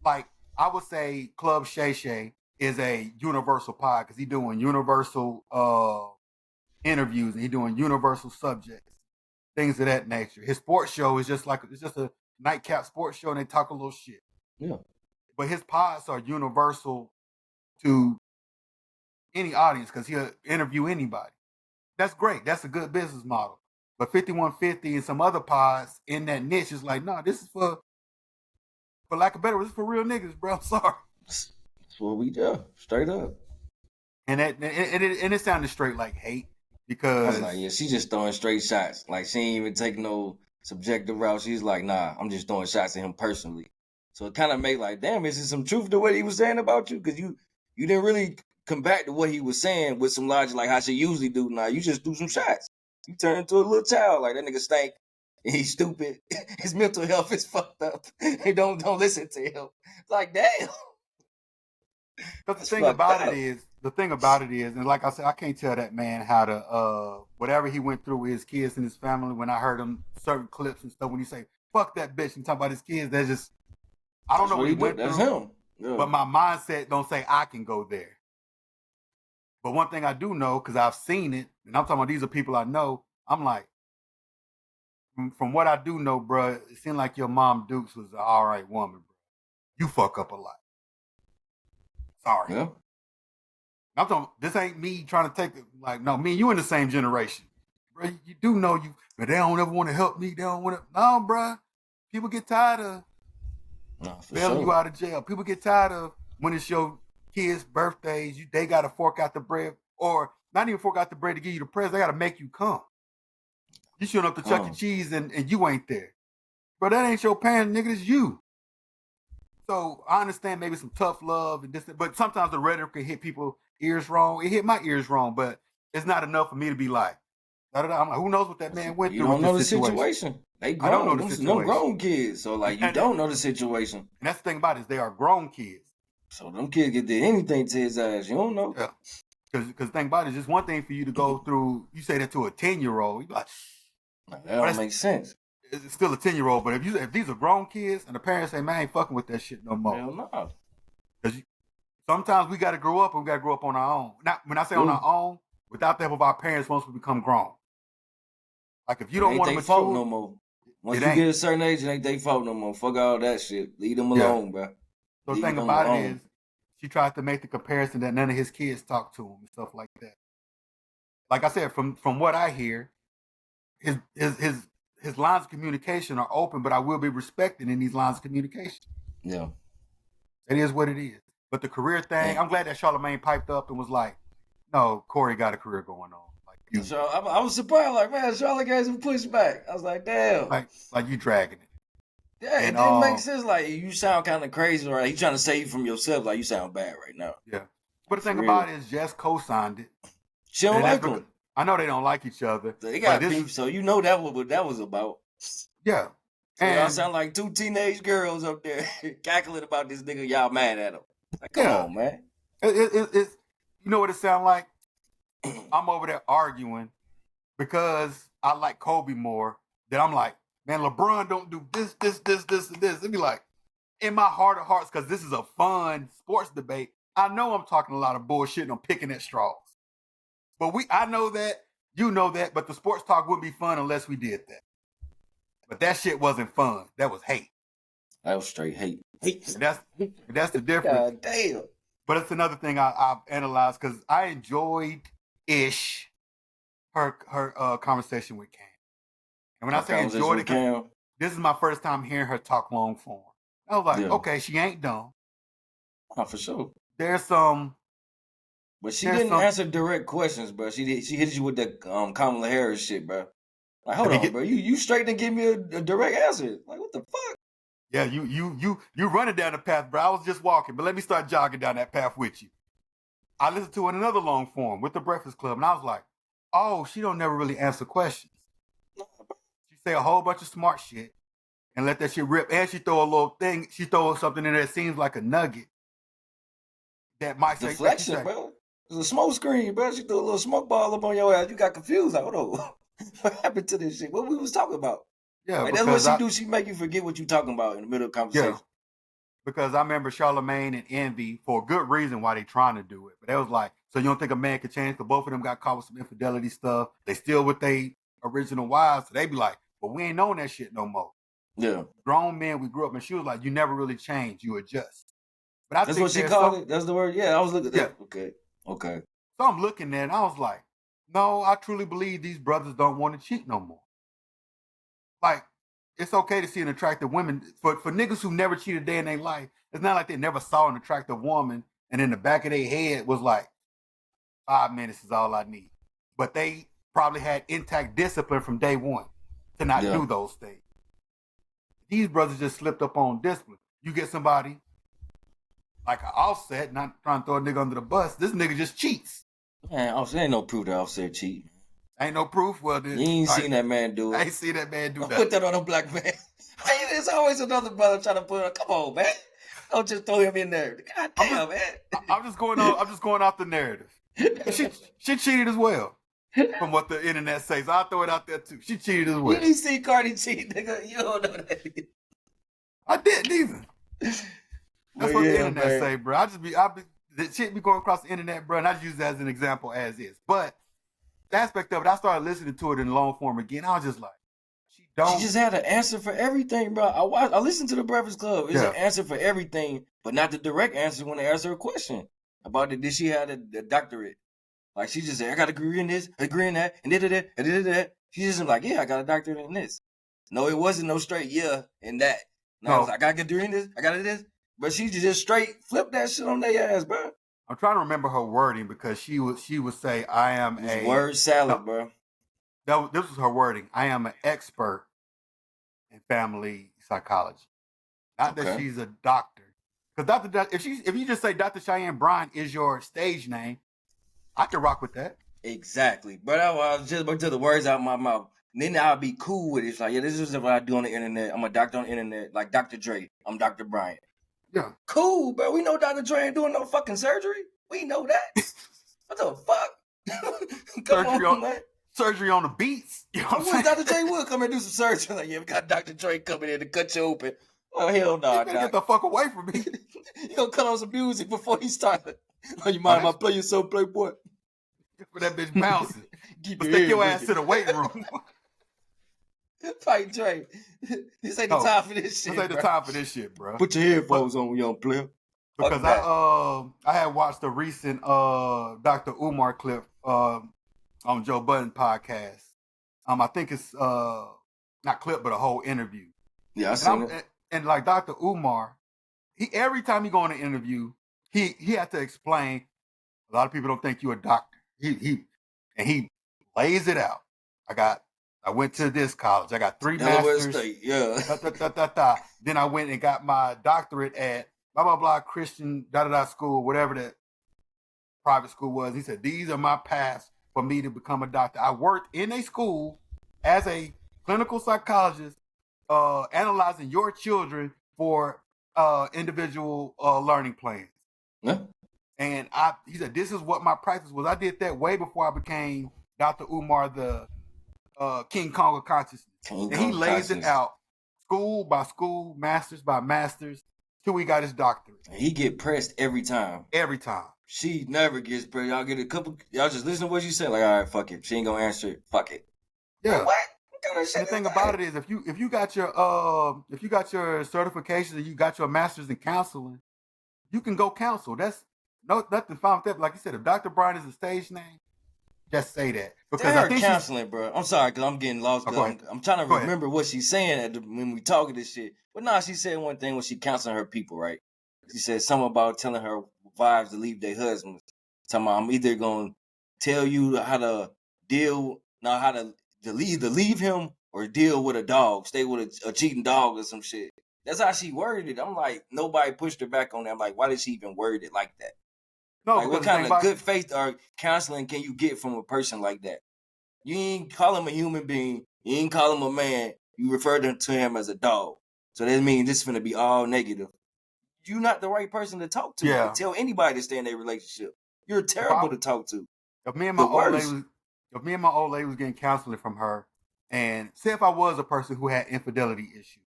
like, I would say Club Shay Shay is a universal pod because he's doing universal interviews and he's doing universal subjects, things of that nature. His sports show is just a nightcap sports show and they talk a little shit. Yeah. But his pods are universal to any audience because he'll interview anybody. That's great. That's a good business model. But 5150 and some other pods in that niche is like, no, this is for lack of better words, this is for real niggas, bro. I'm sorry. That's what we do, straight up. And it sounded straight like hate because I was like, yeah, she just throwing straight shots. Like she ain't even take no subjective route. She's like, nah, I'm just throwing shots at him personally. So it kind of made like, damn, is there some truth to what he was saying about you? Because you didn't really come back to what he was saying with some logic like how she usually do. Now you just threw some shots. You turn into a little child like that nigga stank. He's stupid. His mental health is fucked up. They don't listen to him. It's like, damn. But the thing about it is, and like I said, I can't tell that man how to whatever he went through with his kids and his family. When I heard him certain clips and stuff, when he say "fuck that bitch" and talk about his kids, that's just I don't know what he went through. That's him. Yeah. But my mindset don't say I can go there. But one thing I do know, because I've seen it, and I'm talking about these are people I know. I'm like, from what I do know, bro, it seemed like your mom Dukes was an all right woman, bro. You fuck up a lot. Sorry. Yeah. I'm talking, this ain't me trying to take it, like, no, me and you in the same generation. Bro, you do know you, but they don't ever want to help me. They don't want to, no, bro. People get tired of bailing you out of jail. People get tired of when it's your kids' birthdays, they got to fork out the bread, or not even fork out the bread to give you the present. They got to make you come. You showing up to Chuck E. Cheese and you ain't there. Bro, that ain't your parent, nigga. It's you. So I understand maybe some tough love and this, but sometimes the rhetoric can hit people's ears wrong. It hit my ears wrong, but it's not enough for me to be like, I'm like, who knows what that man went through? You don't know the situation. They grown. I don't know the situation. No grown kids. So like you don't know the situation. And that's the thing about it is they are grown kids. So them kids get did anything to his ass. You don't know. Yeah. Because the thing about it is just one thing for you to go through, you say that to a 10-year-old, you like, that don't make sense. it's still a 10-year-old. But if these are grown kids and the parents say, man, I ain't fucking with that shit no more. Hell no. Because sometimes we got to grow up and we got to grow up on our own. Not when I say on our own, without the help of our parents once we become grown. Like if you don't want to mature, fault no more. Once you get a certain age, it ain't they fault no more. Fuck all that shit. Leave them alone, bro. So the thing about it is, she tried to make the comparison that none of his kids talk to him and stuff like that. Like I said, from what I hear, his lines of communication are open, but I will be respected in these lines of communication. Yeah. It is what it is. But the career thing, I'm glad that Charlamagne piped up and was like, no, Corey got a career going on. Like, so I was surprised, like, man, Charlotte gave some pushback. I was like, damn. Like you dragging it. Yeah, it didn't make sense. Like, you sound kind of crazy, right? He's trying to save you from yourself. Like, you sound bad right now. Yeah. But the thing about it is, Jess co-signed it. She don't like him. I know they don't like each other. They got beef, so you know that what that was about. Yeah. So y'all sound like two teenage girls up there cackling about this nigga. Y'all mad at him. Like, come on, man. It's you know what it sound like? I'm over there arguing because I like Kobe more. That I'm like, man, LeBron don't do this, and this. It'd be like, in my heart of hearts, because this is a fun sports debate, I know I'm talking a lot of bullshit and I'm picking at straws. But I know that, you know that, but the sports talk would be fun unless we did that. But that shit wasn't fun. That was hate. That was straight hate. That's the difference. God damn. But it's another thing I've analyzed because I enjoyed her conversation with Cam. And when I say enjoyed it, this is my first time hearing her talk long form. I was like, okay, she ain't dumb. Oh, for sure. There's some. But she didn't answer direct questions, bro. She hit you with that Kamala Harris shit, bro. Like, hold on, bro. You straight to give me a direct answer. Like, what the fuck? Yeah, you running down the path, bro. I was just walking, but let me start jogging down that path with you. I listened to another long form with the Breakfast Club, and I was like, oh, she don't never really answer questions. She say a whole bunch of smart shit and let that shit rip. And she throw a little thing. She throw something in there that seems like a nugget. That might say deflection, bro. It's a smoke screen, bro. She threw a little smoke ball up on your ass. You got confused. Like, hold on. What happened to this shit? What we was talking about? Yeah, like, that's what she do. She make you forget what you talking about in the middle of the conversation. Yeah. Because I remember Charlamagne and Envy, for a good reason why they trying to do it. But they was like, so you don't think a man could change? Because both of them got caught with some infidelity stuff. They still with their original wives. So they be like, but we ain't knowing that shit no more. Yeah. Grown men, we grew up, and she was like, you never really change. You adjust. But that's what she called it? That's the word? Yeah, I was looking at that. Okay. So I'm looking at it, and I was like, no, I truly believe these brothers don't want to cheat no more. Like, it's okay to see an attractive woman. For niggas who never cheated a day in their life, it's not like they never saw an attractive woman and in the back of their head was like, 5 minutes is all I need. But they probably had intact discipline from day one to not do those things. These brothers just slipped up on discipline. You get somebody like an Offset, not trying to throw a nigga under the bus, this nigga just cheats. Man, Offset ain't no proof that Offset cheat. Ain't no proof. Well, you ain't seen that man do it. I ain't seen that man do that. Put that on a black man. Hey, there's always another brother trying to put it. Come on, man. Don't just throw him in there. God damn, man. I'm just going off the narrative. She cheated as well. From what the internet says. I'll throw it out there too. She cheated as well. You didn't see Cardi cheat, nigga. You don't know that. I didn't either. That's what the internet say, bro. The shit be going across the internet, bro, and I just use that as an example as is. But the aspect of it, I started listening to it in long form again. I was just like, she just had an answer for everything, bro. I listened to the Breakfast Club. It's an answer for everything, but not the direct answer when they ask her a question about did she have a doctorate. Like, she just said, I got a degree in this, a degree in that, and that. She just like, yeah, I got a doctorate in this. No, it wasn't no straight in that. No, I was like, I got a degree in this, I got it in this. But she just straight flipped that shit on their ass, bro. I'm trying to remember her wording because she would say, I am a... word salad, bro. This was her wording. I am an expert in family psychology. Not that she's a doctor. Because if you just say Dr. Cheyenne Bryant is your stage name, I can rock with that. Exactly. But I was just about to the words out of my mouth. And then I'll be cool with it. It's like, yeah, this is what I do on the internet. I'm a doctor on the internet. Like Dr. Dre. I'm Dr. Bryant. Yeah. Cool, bro. We know Dr. Dre ain't doing no fucking surgery. We know that. What the fuck? Come on, man. surgery on the beats. You know what I'm When saying? Dr. Dre would come and do some surgery. Like, yeah, we got Dr. Dre coming in to cut you open. Oh, hell no, You better get the fuck away from me. You gonna cut on some music before he started. Oh, you mind if I play your song, Playboy? For that bitch bouncing. Keep Let's take your ass to the weight room. Fight Dre. This ain't the time for this shit. This ain't the time for this shit, bro. Put your headphones on, young player. Because I had watched a recent Dr. Umar clip on Joe Budden podcast. I think it's not clip, but a whole interview. Yeah, I seen it. And like Dr. Umar, every time he go on an interview, he had to explain. A lot of people don't think you're a doctor. He lays it out. I went to this college. I got 3 Delaware masters. State, yeah. Then I went and got my doctorate at blah blah blah Christian school, whatever that private school was. He said, these are my paths for me to become a doctor. I worked in a school as a clinical psychologist, analyzing your children for individual learning plans. Yeah. And he said, this is what my practice was. I did that way before I became Dr. Umar, the King Kong of consciousness. And he lays it out, school by school, masters by masters, till we got his doctorate. And he get pressed every time. Every time. She never gets pressed. Y'all get a couple. Y'all just listen to what she said. Like, all right, fuck it. She ain't gonna answer it. Fuck it. Yeah. Like, what? And the thing about it is, if you got your certifications and you got your master's in counseling, you can go counsel. That's nothing found with that. Like you said, if Dr. Bryant is a stage name, just say that. Because I think counseling, bro. I'm sorry, because I'm getting lost. I'm trying to remember what she's saying when we talking this shit. But nah, she said one thing when she counseling her people, right? She said something about telling her wives to leave their husbands. Talking about, I'm either gonna tell you how to leave him or deal with a dog, stay with a cheating dog or some shit. That's how she worded it. I'm like, nobody pushed her back on that. I'm like, why did she even word it like that? No, like, what kind of good faith or counseling can you get from a person like that? You ain't call him a human being. You ain't call him a man. You refer to him as a dog. So that means this is going to be all negative. You're not the right person to talk to. Yeah. Like, tell anybody to stay in their relationship. You're terrible to talk to. If me and my old lady was getting counseling from her, and say if I was a person who had infidelity issues,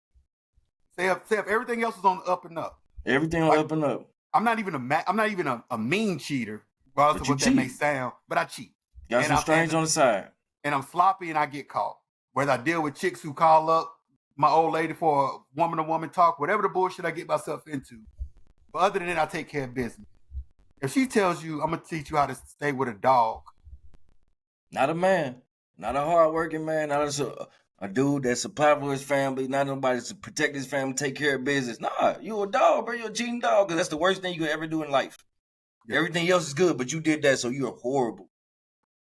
say if everything else was on the up and up. Everything on the up and up. I'm not even a mean cheater, regardless of what that may sound, but I cheat. Got some strange on the side. And I'm sloppy and I get caught. Whether I deal with chicks who call up my old lady for a woman-to-woman talk, whatever the bullshit I get myself into. But other than that, I take care of business. If she tells you, I'm going to teach you how to stay with a dog. Not a man. Not a hard-working man. Not a dude that's supply for his family. Not nobody to protect his family, take care of business. Nah, you a dog, bro. You're a cheating dog because that's the worst thing you could ever do in life. Yeah. Everything else is good, but you did that, so you're horrible.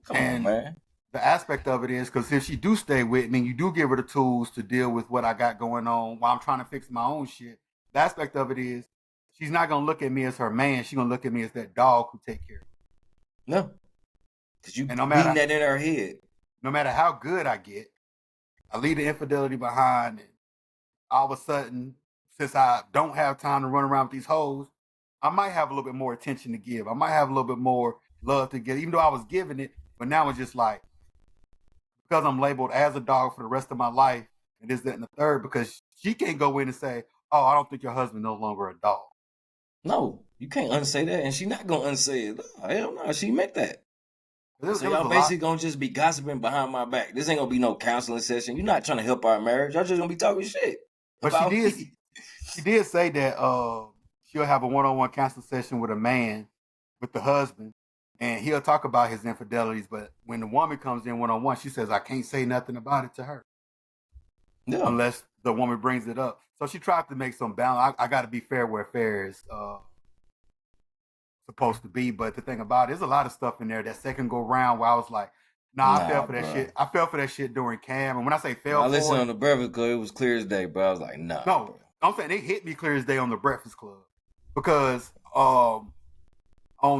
Come on, man. The aspect of it is because if she do stay with me, you do give her the tools to deal with what I got going on while I'm trying to fix my own shit. The aspect of it is she's not going to look at me as her man. She's going to look at me as that dog who take care of me. No. Because you beating that in her head. No matter how good I get, I leave the infidelity behind. And all of a sudden, since I don't have time to run around with these hoes, I might have a little bit more attention to give. I might have a little bit more love to give, even though I was giving it. But now it's just like, because I'm labeled as a dog for the rest of my life, and this, that, and the third, because she can't go in and say, oh, I don't think your husband no longer a dog. No, you can't unsay that, and she's not going to unsay it. No, hell no, she meant that. So y'all basically going to just be gossiping behind my back. This ain't going to be no counseling session. You're not trying to help our marriage. Y'all just going to be talking shit. But she did say that she'll have a one-on-one counseling session with a man, with the husband, and he'll talk about his infidelities, but when the woman comes in one-on-one, she says, I can't say nothing about it to her. No. Unless the woman brings it up. So she tried to make some balance. I got to be fair where fair is supposed to be. But the thing about it, there's a lot of stuff in there that second go round where I was like, I fell for that shit. I fell for that shit during Cam. And when I say I listened on the Breakfast Club, it was clear as day, but I was like, nah. No, bro. I'm saying they hit me clear as day on the Breakfast Club. Because on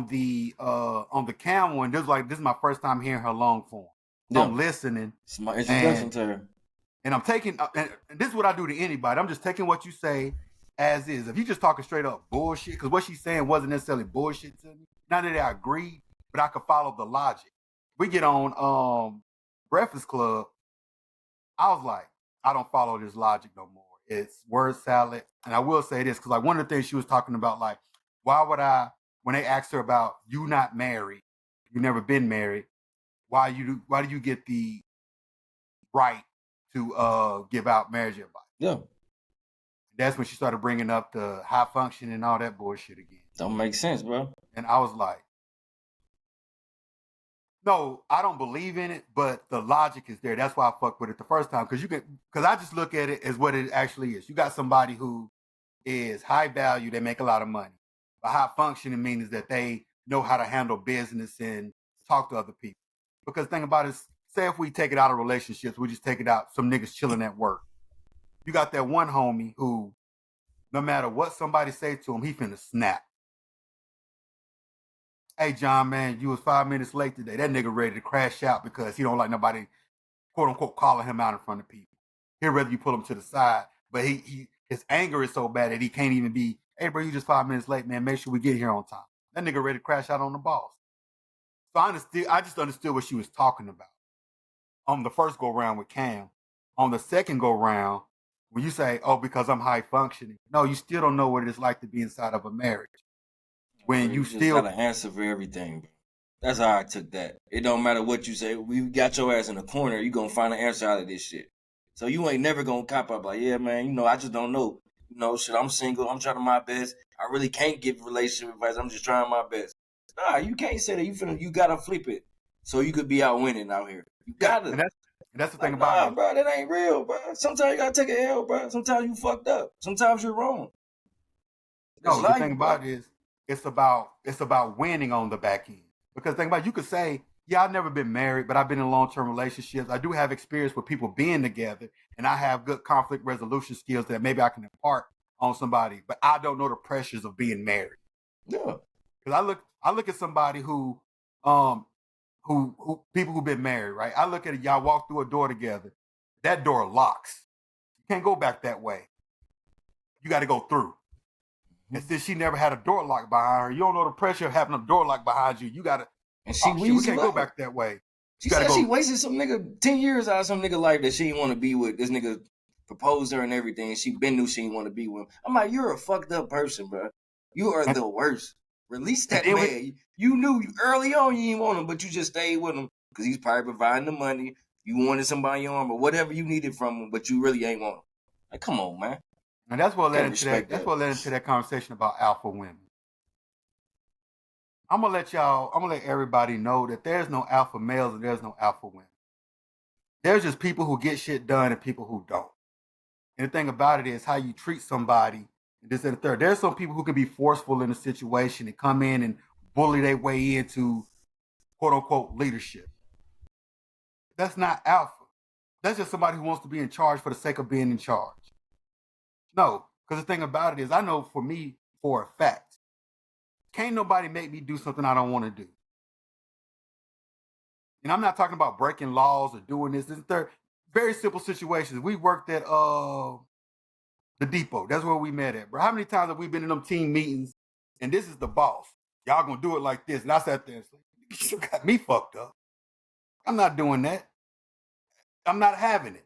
the Cam one, this is my first time hearing her long form. So I'm listening. It's my introduction to her. And I'm taking, and this is what I do to anybody. I'm just taking what you say as is. If you just talking straight up bullshit, because what she's saying wasn't necessarily bullshit to me. Not that I agree, but I could follow the logic. We get on Breakfast Club, I was like, I don't follow this logic no more. It's word salad. And I will say this, because like one of the things she was talking about, like, why would I, when they asked her about you not married, you never been married, why do you get the right to give out marriage advice? Yeah. That's when she started bringing up the high function and all that bullshit again. Don't make sense, bro. And I was like, no, I don't believe in it, but the logic is there. That's why I fucked with it the first time. Because I just look at it as what it actually is. You got somebody who is high value, they make a lot of money. But high functioning means that they know how to handle business and talk to other people. Because think about it, say if we take it out of relationships, we just take it out, some niggas chilling at work. You got that one homie who, no matter what somebody say to him, he finna snap. Hey, John, man, you was 5 minutes late today. That nigga ready to crash out because he don't like nobody, quote unquote, calling him out in front of people. He'd rather you pull him to the side, but his anger is so bad that he can't even be, hey, bro, you just 5 minutes late, man. Make sure we get here on time. That nigga ready to crash out on the boss. So I just understood what she was talking about on the first go round with Cam. On the second go round, when you say, oh, because I'm high functioning, no, you still don't know what it is like to be inside of a marriage. When you just still got an answer for everything, bro. That's how I took that. It don't matter what you say. We got your ass in the corner. You gonna find an answer out of this shit. So you ain't never gonna cop up like, yeah, man. I just don't know. Shit. I'm single. I'm trying my best. I really can't give relationship advice. I'm just trying my best. Nah, you can't say that. You gotta flip it so you could be out winning out here. You gotta. And that's the thing about it, bro. That ain't real, bro. Sometimes you gotta take a L, bro. Sometimes you fucked up. Sometimes you're wrong. No, the thing about it is, it's about winning on the back end. Because think about it, you could say, yeah, I've never been married, but I've been in long-term relationships. I do have experience with people being together, and I have good conflict resolution skills that maybe I can impart on somebody. But I don't know the pressures of being married. Yeah. Because I look at somebody who people who've been married, right? I look at it, y'all walk through a door together. That door locks. You can't go back that way. You got to go through. And since she never had a door lock behind her, you don't know the pressure of having a door lock behind you. You gotta, and she we can't go back that way. She said she wasted some nigga 10 years out of some nigga life that she didn't want to be with. This nigga proposed her and everything. And she been knew she didn't want to be with him. I'm like, you're a fucked up person, bro. You are the worst. Release that man. You knew early on you didn't want him, but you just stayed with him because he's probably providing the money. You wanted somebody in your arm or whatever you needed from him, but you really ain't want him. Like, come on, man. And that's what led into that. That's what led into that conversation about alpha women. I'm gonna let everybody know that there's no alpha males and there's no alpha women. There's just people who get shit done and people who don't. And the thing about it is how you treat somebody. This and the third. There's some people who can be forceful in a situation and come in and bully their way into quote unquote leadership. That's not alpha. That's just somebody who wants to be in charge for the sake of being in charge. No, because the thing about it is, I know for me, for a fact, can't nobody make me do something I don't want to do. And I'm not talking about breaking laws or doing this. This is very simple situations. We worked at the depot. That's where we met at, bro. How many times have we been in them team meetings and this is the boss? Y'all gonna do it like this. And I sat there and said, you got me fucked up. I'm not doing that. I'm not having it.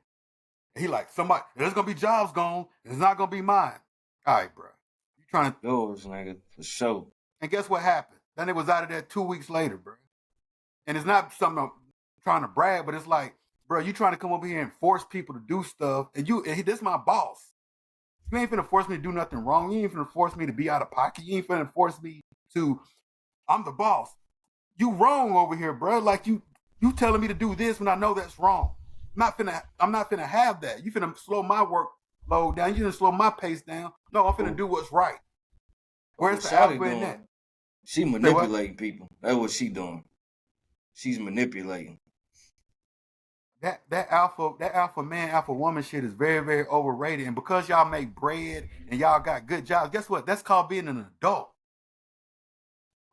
He like, there's gonna be jobs gone, and it's not gonna be mine. All right, bro. You trying to yours, nigga, for sure. And guess what happened? Then it was out of there 2 weeks later, bro. And it's not something I'm trying to brag, but it's like, bro, you trying to come over here and force people to do stuff, and this my boss. You ain't finna force me to do nothing wrong. You ain't finna force me to be out of pocket. You ain't finna force me to, I'm the boss. You wrong over here, bro. Like you telling me to do this when I know that's wrong. I'm not finna have that. You finna slow my workload down. You finna slow my pace down. No, I'm finna do what's right. Where's the alpha in that? She manipulating people. That's what she doing. She's manipulating. That alpha man, alpha woman shit is very, very overrated. And because y'all make bread and y'all got good jobs, guess what? That's called being an adult.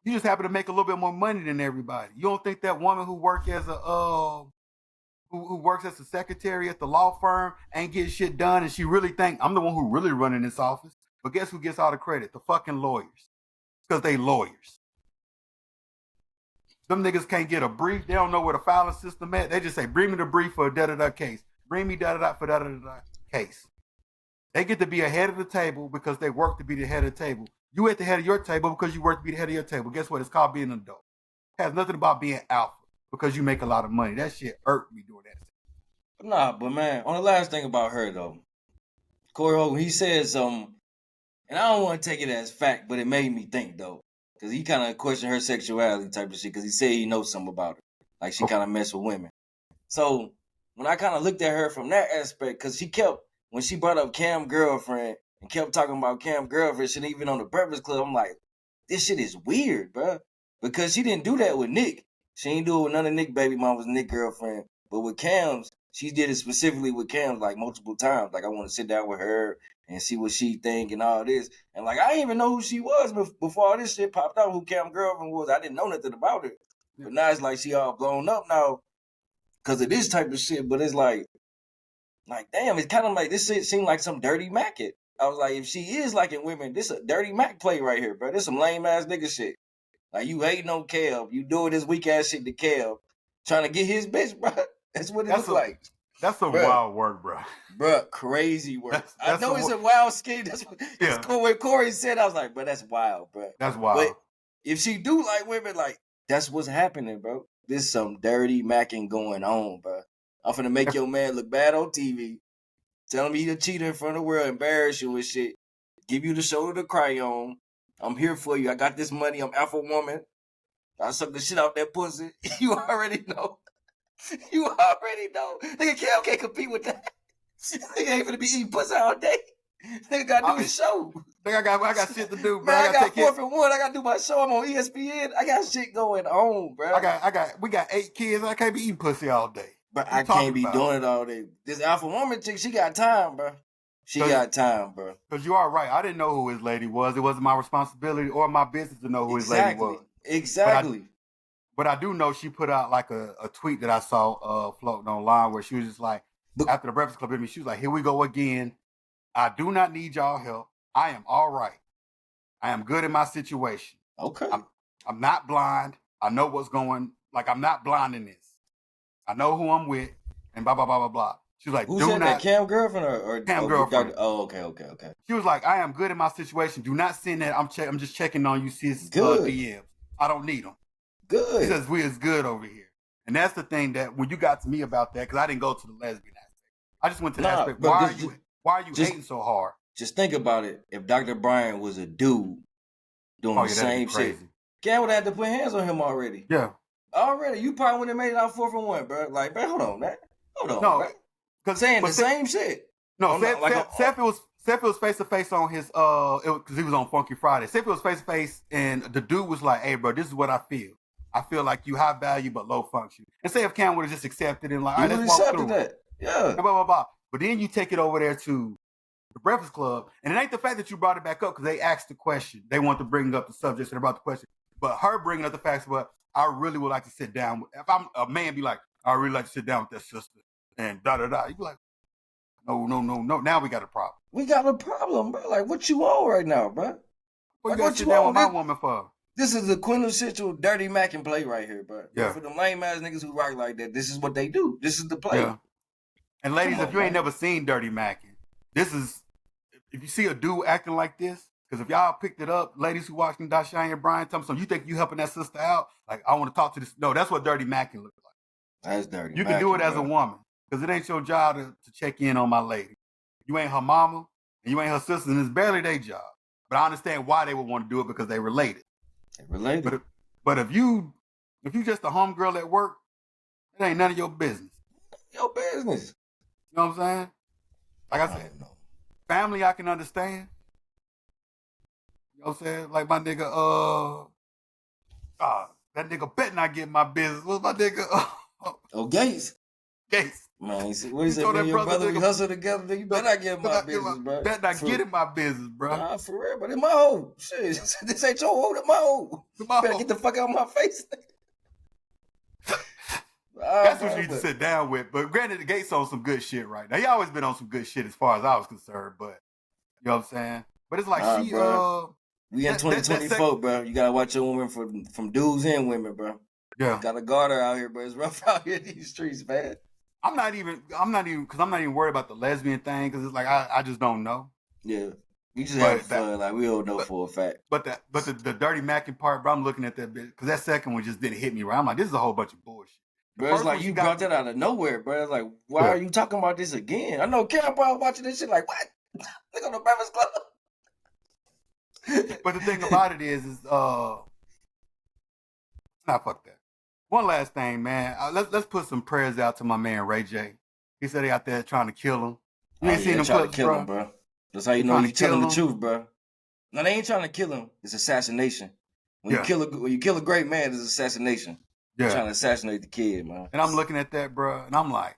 You just happen to make a little bit more money than everybody. You don't think that woman who works as a secretary at the law firm ain't getting shit done, and she really think I'm the one who really running this office? But guess who gets all the credit? The fucking lawyers. Because they lawyers. Them niggas can't get a brief. They don't know where the filing system at. They just say, bring me the brief for a da-da-da case. Bring me da-da-da for da-da-da case. They get to be ahead of the table because they work to be the head of the table. You at the head of your table because you work to be the head of your table. Guess what? It's called being an adult. It has nothing about being alpha because you make a lot of money. That shit irked me doing that. Nah, but man, on the last thing about her though, Corey Holcomb, he said something, and I don't want to take it as fact, but it made me think though, because he kind of questioned her sexuality type of shit, because he said he knows something about her, like she kind of mess with women. So when I kind of looked at her from that aspect, because she kept, when she brought up Cam girlfriend and kept talking about Cam girlfriend, shit, even on the Breakfast Club, I'm like, this shit is weird, bro, because she didn't do that with Nick. She ain't do it with none of Nick baby mama's Nick girlfriend, but with Cam's, she did it specifically with Cam's like multiple times. Like I want to sit down with her and see what she think and all this. And like I didn't even know who she was before all this shit popped out. Who Cam's girlfriend was, I didn't know nothing about her. But now it's like she all blown up now because of this type of shit. But it's like damn, it's kind of like this shit seemed like some dirty Mac it. I was like, if she is liking women, this a dirty Mac play right here, bro. This some lame ass nigga shit. Like you hating on Kev, you doing this weak ass shit to Kev, trying to get his bitch, bro. That's what it looks like. That's some wild work, bro. Bro, crazy work. I know it's a wild scheme. That's what Corey said. I was like, bro, that's wild, bro. That's wild. But if she do like women, like that's what's happening, bro. This some dirty macking going on, bro. I'm finna make your man look bad on TV. Tell him he a cheater in front of the world, embarrass you and shit. Give you the shoulder to cry on. I'm here for you. I got this money. I'm alpha woman. I suck the shit out that pussy. You already know. You already know. Nigga can't compete with that. Nigga ain't finna be eating pussy all day. Nigga gotta do his show. Nigga, I got shit to do, bro. Man, I got 4th and 1. I gotta do my show. I'm on ESPN. I got shit going on, bro. We got 8 kids. I can't be eating pussy all day. But I can't be doing it all day. This alpha woman chick, she got time, bro. She got time, bro. Because you are right. I didn't know who his lady was. It wasn't my responsibility or my business to know who his lady was. Exactly. But I do know she put out like a tweet that I saw floating online where she was just like, after the Breakfast Club interview, she was like, here we go again. I do not need y'all help. I am all right. I am good in my situation. Okay. I'm not blind. I know what's going, like I'm not blind in this. I know who I'm with and blah, blah, blah, blah, blah. She was like, who said that? Cam girlfriend or Cam girlfriend? Oh, okay. She was like, I am good in my situation. Do not send that. I'm just checking on you, sis. DMs. I don't need them. Good. He says we is good over here. And that's the thing that when you got to me about that, because I didn't go to the lesbian aspect. I just went to the aspect. Why are you hating so hard? Just think about it. If Dr. Bryant was a dude doing the same shit, Cam would have had to put hands on him already. Yeah. Already. You probably wouldn't have made it out 4th and 1, bro. Like, bro, hold on, man. Hold on, no, bro. Saying the same shit. No, Seth was face to face on his because he was on Funky Friday. Seth was face to face, and the dude was like, "Hey, bro, this is what I feel. I feel like you high value but low function." And say if Cam would have just accepted and like, all right, let's walk through that. Yeah. Blah, blah, blah. But then you take it over there to the Breakfast Club, and it ain't the fact that you brought it back up because they asked the question. They want to bring up the subject and about the question. But her bringing up the facts, but I really would like to sit down with. If I'm a man, be like, I really like to sit down with that sister and da da da. You be like, no. Now we got a problem. We got a problem, bro. Like, what you on right now, bro? What you got to sit down with my woman for? This is the quintessential dirty Mac and play right here, bro. Yeah. For them lame ass niggas who rock like that, this is what they do. This is the play. Yeah. And ladies, if you ain't never seen Dirty Mackin', this is, if you see a dude acting like this, because if y'all picked it up, ladies who watching Cheyenne Bryant, tell me something, you think you helping that sister out? Like, I want to talk to this. No, that's what Dirty Mackin' looks like. That's dirty. You can do it as a woman, because it ain't your job to check in on my lady. You ain't her mama, and you ain't her sister, and it's barely their job. But I understand why they would want to do it, because they related. They related. But if you just a homegirl at work, it ain't none of your business. Your business. You know what I'm saying? Like I said, family I can understand. You know what I'm saying? Like my nigga, that nigga bet not get my business. What's my nigga? Gates. Gates. Man, what is it? Me and your brother, we hustle together. You better not get in my business, bro. Bet not get in my business, bro. Nah, for real, but in my hole. Shit, this ain't your hole, it's my hole. You better get the fuck out of my face. That's what you need to sit down with. But granted, the Gates on some good shit right now. He always been on some good shit as far as I was concerned. But you know what I'm saying? But it's like we in 2024, bro. You gotta watch your women from dudes and women, bro. Yeah. Got a garter out here, but it's rough out here in these streets, man. I'm not even worried about the lesbian thing because it's like I just don't know. Yeah. We just have fun. Like, we don't know for a fact. But the dirty macking part, bro, I'm looking at that bit because that second one just didn't hit me right. I'm like, this is a whole bunch of bullshit. Bro, it's like you brought that out of nowhere, bro. It's like, why are you talking about this again? I know Cam probably watching this shit like, what? Look on the Breakfast Club. But the thing about it is fuck that. One last thing, man. Let's put some prayers out to my man Ray J. He said they out there trying to kill him. You ain't seen them trying clips, to kill him, bro. That's how you know you're telling the truth, bro. No, they ain't trying to kill him. It's assassination. When you kill a great man, it's assassination. Yeah. Trying to assassinate the kid, man. And I'm looking at that, bro, and I'm like,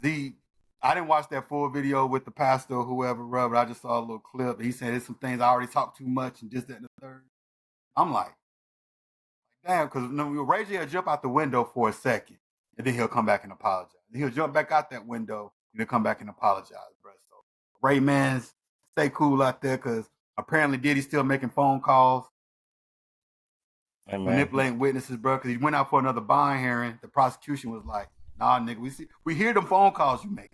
I didn't watch that full video with the pastor or whoever, bro, but I just saw a little clip. He said there's some things I already talked too much and just that and the third. I'm like, damn, because Ray J will jump out the window for a second, and then he'll come back and apologize. He'll jump back out that window, and he'll come back and apologize, bro. So, Ray, man, stay cool out there, because apparently Diddy's still making phone calls, manipulating witnesses, bro, because he went out for another bond hearing. The prosecution was like, nah, nigga, we hear them phone calls you make.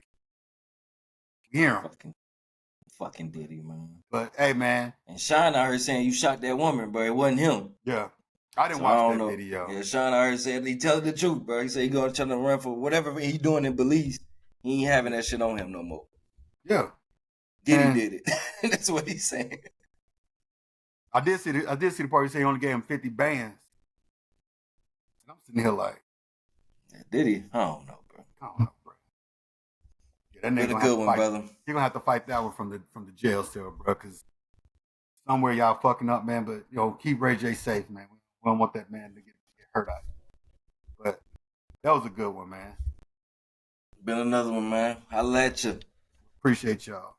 We hear them. Fucking Diddy, man. But, hey, man. And Sean out here saying you shot that woman, bro. It wasn't him. Yeah. I didn't watch that video. Yeah, Sean out here said he telling the truth, bro. He said he gonna try to run for whatever he doing in Belize. He ain't having that shit on him no more. Yeah. Diddy did it. That's what he's saying. I did see the part you say he only gave him 50 bands. And I'm sitting here like, yeah, Diddy? I don't know, bro. Yeah, that nigga a good one, brother. You're gonna have to fight that one from the jail cell, bro, because somewhere y'all fucking up, man. But keep Ray J safe, man. We don't want that man to get hurt out. But that was a good one, man. Been another one, man. I'll let you. Appreciate y'all.